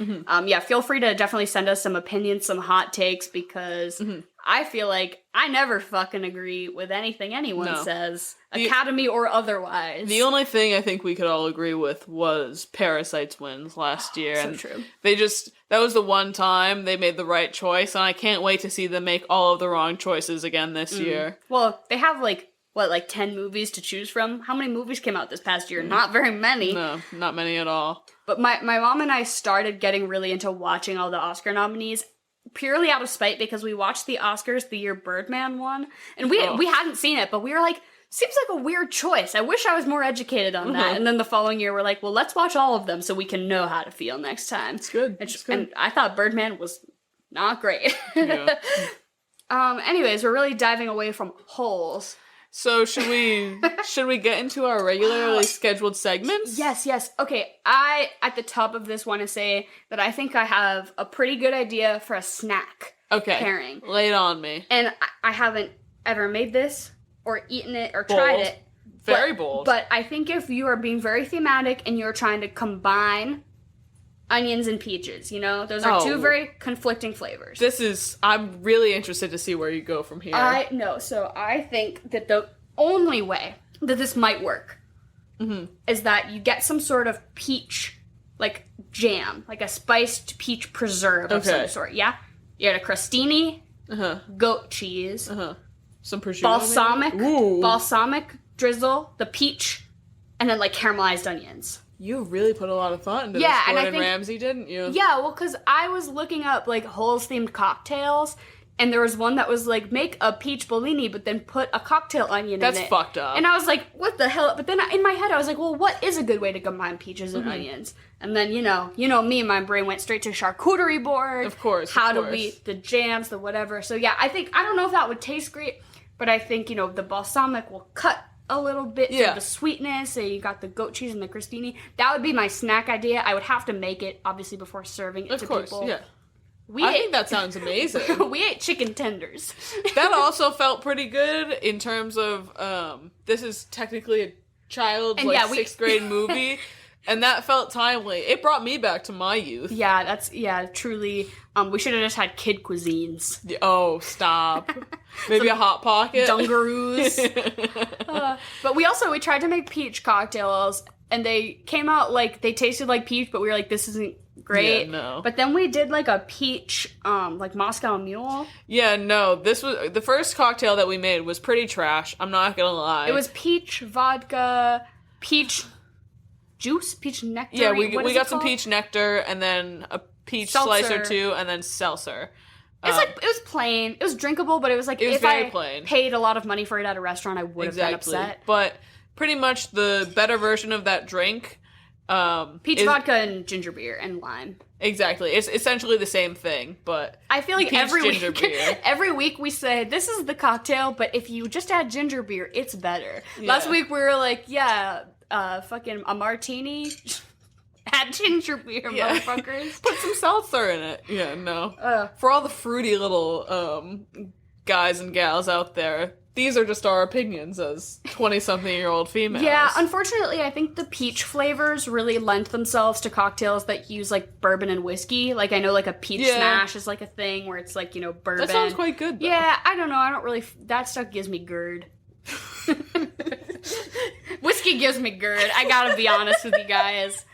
feel free to definitely send us some opinions, some hot takes, because I feel like I never fucking agree with anything anyone No. says, Academy or otherwise. The only thing I think we could all agree with was Parasite's wins last year. So and true. That was the one time they made the right choice, and I can't wait to see them make all of the wrong choices again this year. Well, they have like 10 movies to choose from? How many movies came out this past year? Not very many. No, not many at all. But my mom and I started getting really into watching all the Oscar nominees purely out of spite, because we watched the Oscars the year Birdman won. And we hadn't seen it, but we were like, seems like a weird choice. I wish I was more educated on that. And then the following year, we're like, well, let's watch all of them so we can know how to feel next time. It's good. And I thought Birdman was not great. Yeah. Anyways, we're really diving away from holes. So should we get into our regularly scheduled segments? Yes. Okay, I, at the top of this, want to say that I think I have a pretty good idea for a snack Okay. pairing. Lay it on me. And I haven't ever made this or eaten it or tried Bold. it. Very bold. But I think if you are being very thematic and you're trying to combine onions and peaches, you know? Those are two Oh. very conflicting flavors. I'm really interested to see where you go from here. I know, so I think that the only way that this might work is that you get some sort of peach, like, jam, like a spiced peach preserve of Okay. some sort, yeah? You get a crostini, Uh-huh. goat cheese, Uh-huh. Some prosciutto. balsamic, maybe? Ooh. balsamic drizzle, the peach, and then, like, caramelized onions. You really put a lot of thought into Yeah, this, and I Gordon think- Ramsay, didn't you? Yeah, well, because I was looking up, like, Holes-themed cocktails, and there was one that was, like, make a peach Bellini, but then put a cocktail onion That's in it. fucked up. And I was like, what the hell? But then in my head, I was like, well, what is a good way to combine peaches and onions? And then, you know me, my brain went straight to charcuterie board. Of course, How of do course. we, the jams, the whatever. So yeah, I don't know if that would taste great, but I think, the balsamic will cut a little bit Yeah. from the sweetness, and you got the goat cheese and the crostini. That would be my snack idea. I would have to make it, obviously, before serving it Of to course, people. yeah. We I ate, think that sounds amazing. we ate chicken tenders. That also felt pretty good in terms of, this is technically a child's, And like, yeah, we- 6th grade movie, and that felt timely. It brought me back to my youth. Yeah, truly. We should have just had kid cuisines. Oh, stop. Maybe a Hot Pocket? Dungaroos. But we tried to make peach cocktails, and they came out like, they tasted like peach, but we were like, this isn't great. Yeah, no. But then we did like a peach, like Moscow Mule. Yeah, no, this was, the first cocktail that we made was pretty trash, I'm not gonna lie. It was peach vodka, peach juice, peach nectar. Yeah, we got some peach nectar, and then a peach slice or Seltzer. two, and then seltzer. It was plain. It was drinkable, but it was like, It was if very I plain. paid a lot of money for it at a restaurant, I would have been upset. But pretty much the better version of that drink. Peach is- vodka and ginger beer and lime. Exactly. It's essentially the same thing, but I feel like peach every ginger week, beer. every week we say, this is the cocktail, but if you just add ginger beer, it's better. Yeah. Last week we were like, yeah, fucking a martini, add ginger beer, Yeah. motherfuckers. put some seltzer in it. Yeah, no. Uh, For all the fruity little guys and gals out there, these are just our opinions as 20-something-year-old females. yeah, unfortunately, I think the peach flavors really lend themselves to cocktails that use, like, bourbon and whiskey. Like, I know, like, a peach Yeah. smash is, like, a thing where it's, like, bourbon. That sounds quite good, though. Yeah, I don't know. I don't really... That stuff gives me GERD. Whiskey gives me GERD. I gotta be honest with you guys.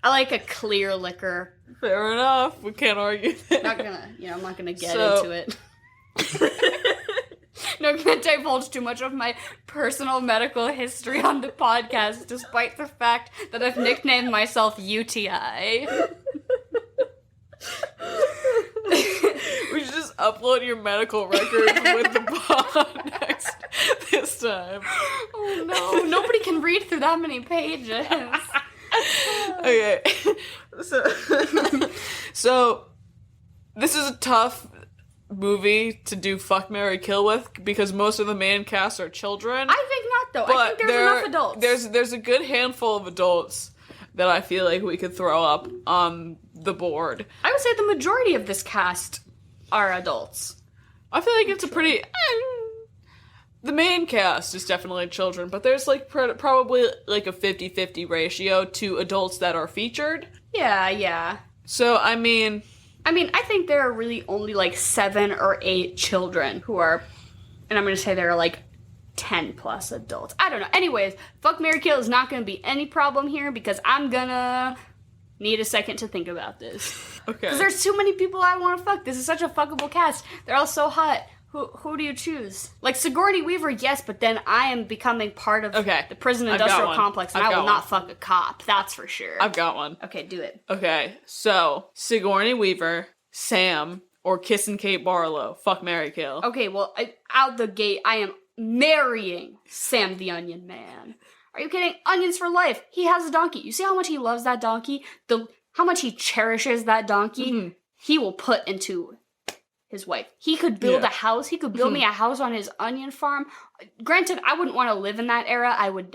I like a clear liquor. Fair enough. We can't argue that. I'm not gonna get So- into it. No, can't divulge too much of my personal medical history on the podcast, despite the fact that I've nicknamed myself UTI. We should just upload your medical records with the pod next this time. Oh no, nobody can read through that many pages. Okay. So this is a tough movie to do fuck, marry, kill with because most of the main cast are children. I think not, though. I think there's enough adults. There's a good handful of adults that I feel like we could throw up on the board. I would say the majority of this cast are adults. I feel like it's a pretty... the main cast is definitely children, but there's like probably like a 50-50 ratio to adults that are featured. Yeah. So, I mean, I think there are really only like 7 or 8 children who are, and I'm going to say there are like 10 plus adults. I don't know. Anyways, fuck, marry, kill is not going to be any problem here because I'm going to need a second to think about this. okay. Because there's too many people I want to fuck. This is such a fuckable cast. They're all so hot. Who do you choose? Like Sigourney Weaver, yes, but then I am becoming part of the prison industrial complex, and I will not fuck a cop. That's for sure. I've got one. Okay, do it. Okay, so Sigourney Weaver, Sam, or Kissin' Kate Barlow. Fuck, marry, kill. Okay, well, out the gate, I am marrying Sam the Onion Man. Are you kidding? Onions for life. He has a donkey. You see how much he loves that donkey? How much he cherishes that donkey? Mm-hmm. He will put into his wife. He could build a house. He could build me a house on his onion farm. Granted, I wouldn't want to live in that era. I would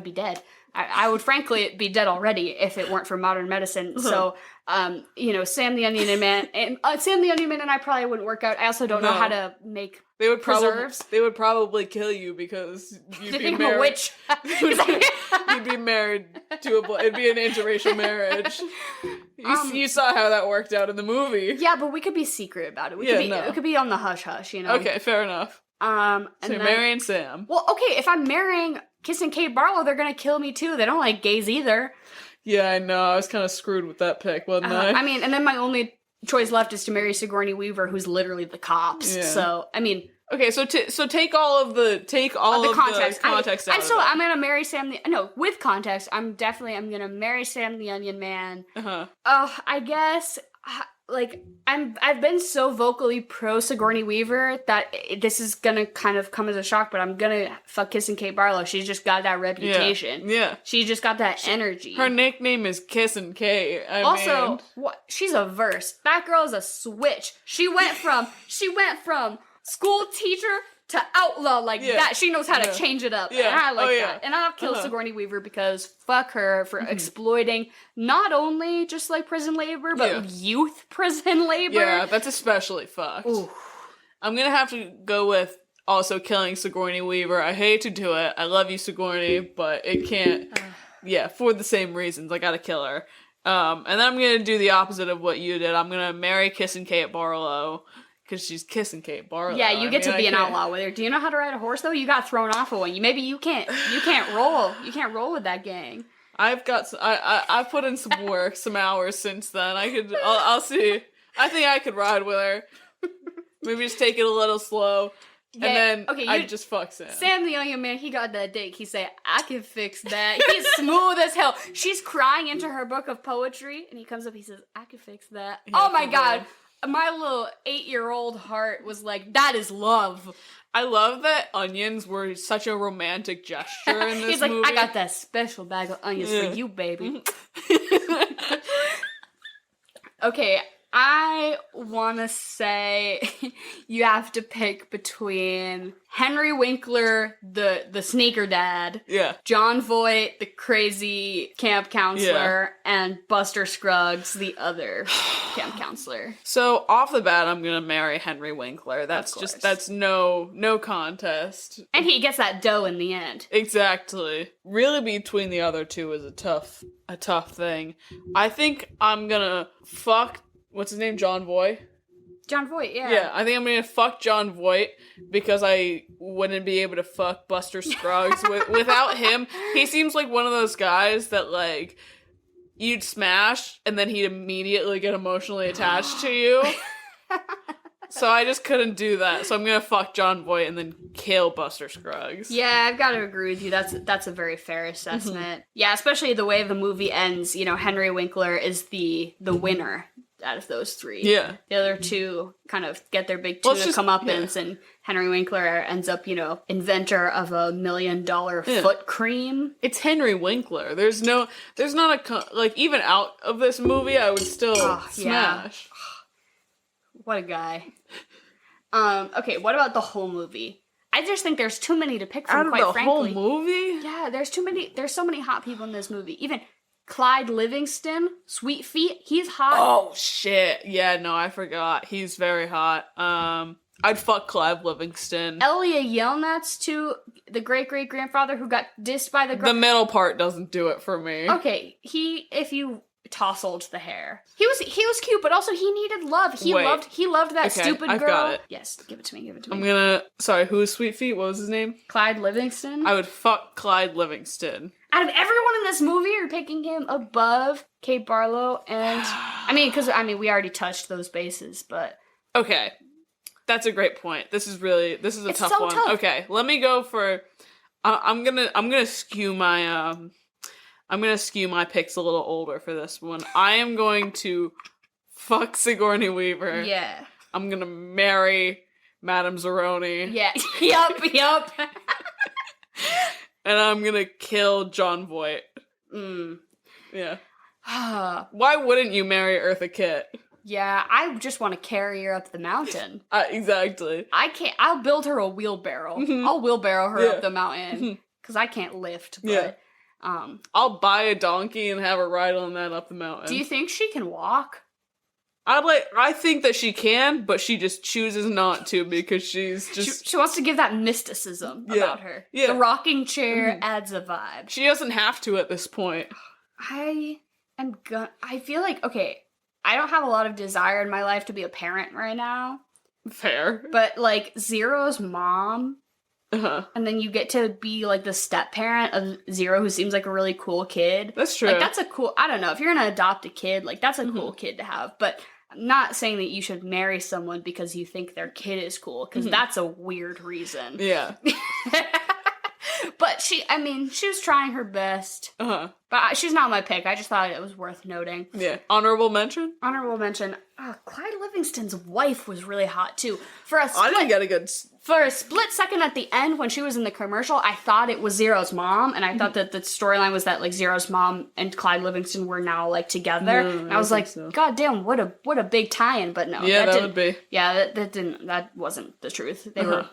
be dead. I would frankly be dead already if it weren't for modern medicine. So, Sam the Onion Man and Sam the Onion Man and I probably wouldn't work out. I also don't know how to make preserves. They would probably kill you because you'd be married. A witch. You'd be married to it'd be an interracial marriage. You saw how that worked out in the movie. Yeah, but we could be secret about it. It could be on the hush hush, you know. Okay, fair enough. So you're marrying Sam. Well, okay, if I'm marrying Kissin' Kate Barlow, they're gonna kill me too. They don't like gays either. Yeah, I know. I was kind of screwed with that pick, wasn't I? I mean, and then my only choice left is to marry Sigourney Weaver, who's literally the cops. Yeah. So, I mean... Okay, so take all of the context. I'm gonna marry Sam with context, I'm gonna marry Sam the Onion Man. I guess, I've been so vocally pro Sigourney Weaver that this is gonna kind of come as a shock, but I'm gonna fuck Kissin' Kate Barlow. She's just got that reputation. Yeah. She's just got that energy. Her nickname is Kissin' Kate. She's a verse. That girl is a switch. She went from school teacher to outlaw that. She knows how to change it up. Yeah. And I like that. And I'll kill Sigourney Weaver because fuck her for exploiting not only just like prison labor, but youth prison labor. Yeah, that's especially fucked. Ooh. I'm gonna have to go with also killing Sigourney Weaver. I hate to do it. I love you, Sigourney, but it can't. For the same reasons. I gotta kill her. And then I'm gonna do the opposite of what you did. I'm gonna marry Kissin' Kate Barlow. Because she's Kissin' Kate Barlow. Yeah, you get to be an outlaw with her. Do you know how to ride a horse though? You got thrown off of one. Maybe you can't roll. You can't roll with that gang. I've put in some work, some hours since then. I'll see. I think I could ride with her. Maybe just take it a little slow. Yeah, and then I'd just fuck Sam. Sam the Onion Man, he got that dick. He said, I can fix that. He's smooth as hell. She's crying into her book of poetry, and he comes up, he says, I can fix that. Yeah, oh my God. My little 8-year-old heart was like, that is love. I love that onions were such a romantic gesture in this He's like, movie. I got that special bag of onions for you, baby. Okay, I want to say you have to pick between Henry Winkler, the sneaker dad, John Voight, the crazy camp counselor, and Buster Scruggs, the other camp counselor. So off the bat, I'm gonna marry Henry Winkler. That's no contest. And he gets that dough in the end. Exactly. Really, between the other two is a tough thing. I think I'm gonna fuck. What's his name? John Voight? John Voight, yeah. Yeah, I think I'm gonna fuck John Voight because I wouldn't be able to fuck Buster Scruggs without him. He seems like one of those guys that, like, you'd smash and then he'd immediately get emotionally attached to you. So I just couldn't do that. So I'm gonna fuck John Voight and then kill Buster Scruggs. Yeah, I've got to agree with you. That's a very fair assessment. Yeah, especially the way the movie ends. You know, Henry Winkler is the winner out of those three. Yeah. The other two kind of get their big Well, tuna it's just- comeuppance, and Henry Winkler ends up, you know, inventor of $1 million foot cream. It's Henry Winkler. There's not like, even out of this movie, I would still Oh, yeah. smash. What a guy. Okay, what about the whole movie? I just think there's too many to pick from, Out of quite the frankly. whole movie? Yeah, there's so many hot people in this movie. Even Clyde Livingston, Sweet Feet, he's hot. Oh shit! Yeah, no, I forgot. He's very hot. I'd fuck Clive Livingston. Elia Yelnats, too, the great-great-grandfather who got dissed by the girl. The middle part doesn't do it for me. Okay, if you tousled the hair. He was cute, but also he needed love. He Wait. loved that Okay, stupid I've girl. got it. Yes, give it to me. I'm gonna. Sorry, who was Sweet Feet? What was his name? Clyde Livingston. I would fuck Clyde Livingston. Out of everyone in this movie, you're picking him above Kate Barlow and because we already touched those bases, but Okay, that's a great point. This is a It's tough so one. tough. Okay, let me go for. I'm gonna skew my picks a little older for this one. I am going to fuck Sigourney Weaver. yeah, I'm gonna marry Madame Zeroni. yeah, yup. And I'm gonna kill John Voight. Mm. Yeah. Why wouldn't you marry Eartha Kitt? Yeah, I just want to carry her up the mountain. Exactly. I can't. I'll build her a wheelbarrow. I'll wheelbarrow her Yeah. up the mountain because I can't lift. But, Yeah. I'll buy a donkey and have her ride on that up the mountain. do you think she can walk? I think that she can, but she just chooses not to because she's She, just. she wants to give that mysticism Yeah. about her. Yeah. The rocking chair adds a vibe. She doesn't have to at this point. I feel like, okay, I don't have a lot of desire in my life to be a parent right now, Fair. but like Zero's mom, Uh-huh. and then you get to be like the step parent of Zero, who seems like a really cool kid. That's true. Like that's a cool, I don't know, if you're gonna adopt a kid, like that's a cool kid to have, but I'm not saying that you should marry someone because you think their kid is cool, because that's a weird reason. Yeah. But she was trying her best. Uh-huh. But she's not my pick. I just thought it was worth noting. Yeah. Honorable mention? Honorable mention, Clyde Livingston's wife was really hot too. For a I didn't split, get a good... for a split second at the end when she was in the commercial, I thought it was Zero's mom, and I thought that the storyline was that like Zero's mom and Clyde Livingston were now like together. No, and I was don't like, think so. God damn, what a big tie-in. But no, Yeah, that didn't, would be. Yeah, that wasn't the truth. They were,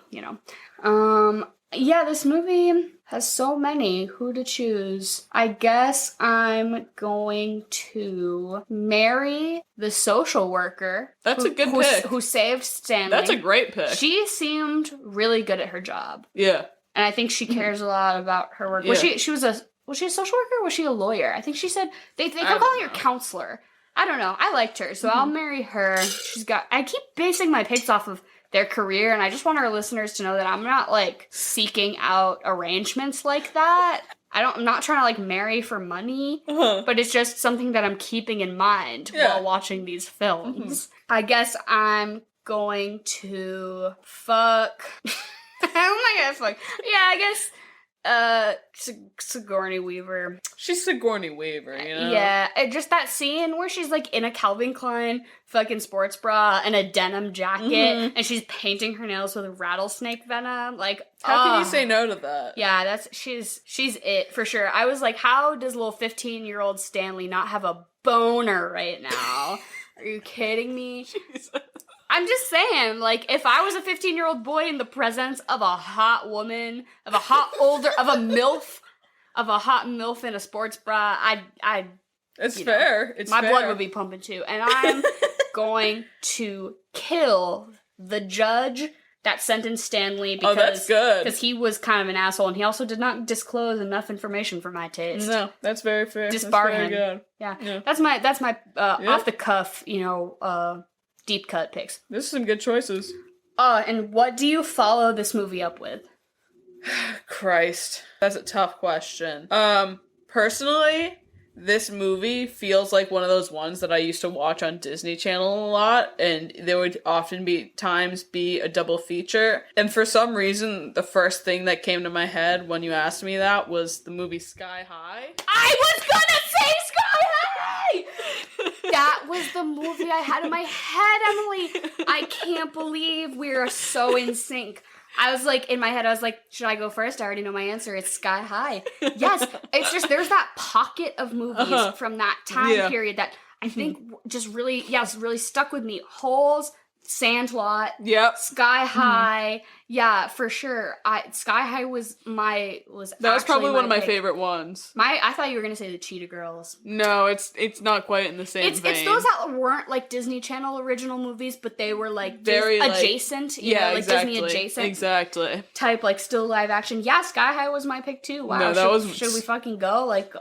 Yeah, this movie has so many. Who to choose? I guess I'm going to marry the social worker. That's a good who, pick. Who saved Stanley. That's a great pick. She seemed really good at her job, Yeah. and I think she cares a lot about her work. Was Yeah. she a social worker or was she a lawyer? I think she said they kept don't calling her know. counselor. I don't know. I liked her, so I'll marry her. I keep basing my picks off of their career, and I just want our listeners to know that I'm not like seeking out arrangements like that. I'm not trying to like marry for money, Uh-huh. but it's just something that I'm keeping in mind Yeah. while watching these films. I guess I'm going to fuck. Oh my god, fuck. Yeah, I guess Sigourney Weaver. She's Sigourney Weaver, you know? Yeah, just that scene where she's like in a Calvin Klein fucking sports bra and a denim jacket, and she's painting her nails with rattlesnake venom. Like, How can you say no to that? Yeah, she's it for sure. I was like, how does little 15-year-old Stanley not have a boner right now? Are you kidding me? Jesus. I'm just saying, like, if I was a 15-year-old boy in the presence of a hot woman, of a hot MILF in a sports bra, I'd It's you know, fair. It's my fair. blood would be pumping too. And I'm going to kill the judge that sentenced Stanley because that's good. because he was kind of an asshole, and he also did not disclose enough information for my taste. No, that's very fair. Disbar that's very him. good. Yeah. Yeah. That's my Yeah. off the cuff, deep cut picks. This is some good choices. And what do you follow this movie up with? Christ. That's a tough question. Personally, this movie feels like one of those ones that I used to watch on Disney Channel a lot, and there would often be a double feature. And for some reason, the first thing that came to my head when you asked me that was the movie Sky High. I was gonna say Sky High! That was the movie I had in my head, Emily. I can't believe we are so in sync. I was like, in my head, I was like, should I go first? I already know my answer. It's Sky High. Yes, it's just, there's that pocket of movies from that time period that I think just really, really stuck with me. Holes, Sandlot, Yep. Sky High. Yeah, for sure. Sky High was that was probably one of my favorite ones. I thought you were gonna say the Cheetah Girls. No, it's not quite in the same vein. It's those that weren't like Disney Channel original movies, but they were like very adjacent. You know, like exactly. Disney adjacent. Exactly. Type like still live action. Yeah, Sky High was my pick too. Wow. No, should we fucking go? Like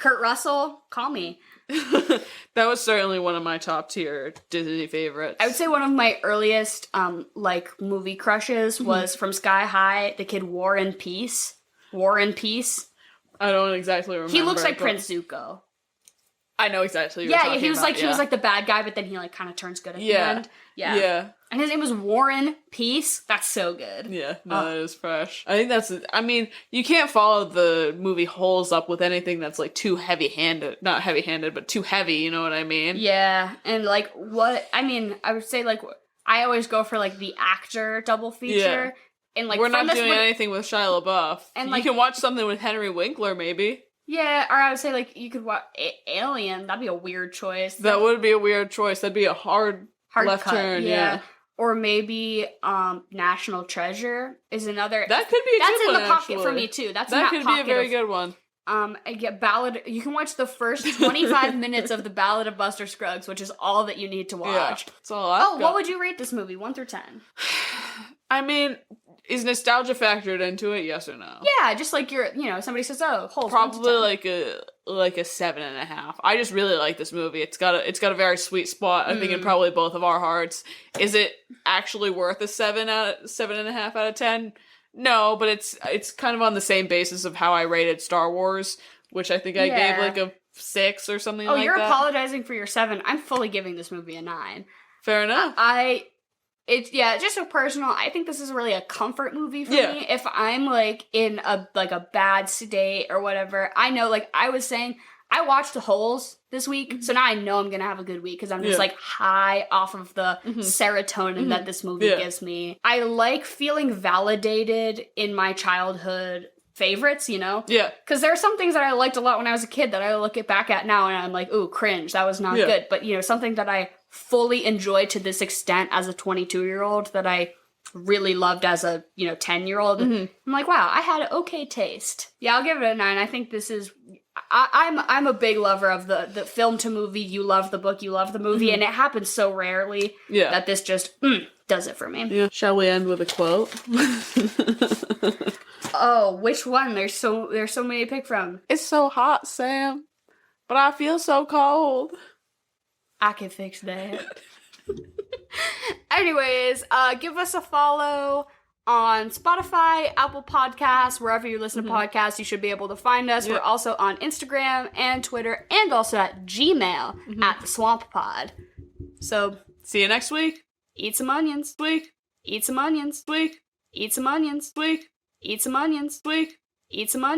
Kurt Russell, call me. That was certainly one of my top tier Disney favorites. I would say one of my earliest like movie crushes was from Sky High, the kid War and Peace. War and Peace. I don't exactly remember. He looks like Prince Zuko. I know exactly who you're talking he was about, like he was like the bad guy, but then he like kind of turns good at the end. Yeah. And his name was Warren Peace. That's so good. Yeah, no, that is fresh. I think I mean, you can't follow the movie Holes up with anything that's like too heavy-handed. Not heavy-handed, but too heavy, you know what I mean? Yeah, and like I would say like I always go for like the actor double feature. Yeah. And like we're not doing anything with Shia LaBeouf. And like, you can watch something with Henry Winkler, maybe. Yeah, or I would say like you could watch Alien. That'd be a weird choice. That would be a weird choice. That'd be a hard left cut, turn. Yeah. Or maybe National Treasure is another. That could be a good one, in the pocket actually. for me too. That could be a very good one. I get Ballad. You can watch the first 25 minutes of the Ballad of Buster Scruggs, which is all that you need to watch. Yeah, that's all I've got. What would you rate this movie? 1 through 10. I mean, is nostalgia factored into it? Yes or no? Yeah, just like somebody says, "Oh, Holes." Probably like a 7.5. I just really like this movie. It's got a very sweet spot. I think in probably both of our hearts. Is it actually worth a 7.5 out of 10? No, but it's kind of on the same basis of how I rated Star Wars, which I think I gave like a 6 or something like that. Oh, you're apologizing for your 7. I'm fully giving this movie a 9. Fair enough. It's just so personal. I think this is really a comfort movie for me. If I'm like in a bad state or whatever, I know, like I was saying, I watched The Holes this week, so now I know I'm gonna have a good week because I'm just like high off of the serotonin that this movie gives me. I like feeling validated in my childhood favorites, Yeah. Because there are some things that I liked a lot when I was a kid that I look back at now and I'm like, ooh, cringe, that was not good. But, something that I fully enjoyed to this extent as a 22-year-old that I really loved as a, 10-year-old. I'm like, wow, I had okay taste. Yeah, I'll give it a 9. I think this is... I'm a big lover of the film to movie. You love the book, you love the movie, and it happens so rarely that this just does it for me. Yeah. Shall we end with a quote? Oh, which one? There's so many to pick from. It's so hot, Sam, but I feel so cold. I can fix that. Anyways, give us a follow on Spotify, Apple Podcasts, wherever you listen to podcasts. You should be able to find us. We're also on Instagram and Twitter, and also at Gmail at the Swamp Pod. So see you next week. Eat some onions. Week. Eat some onions. Week. Eat some onions. Week. Eat some onions. Week. Eat some onions.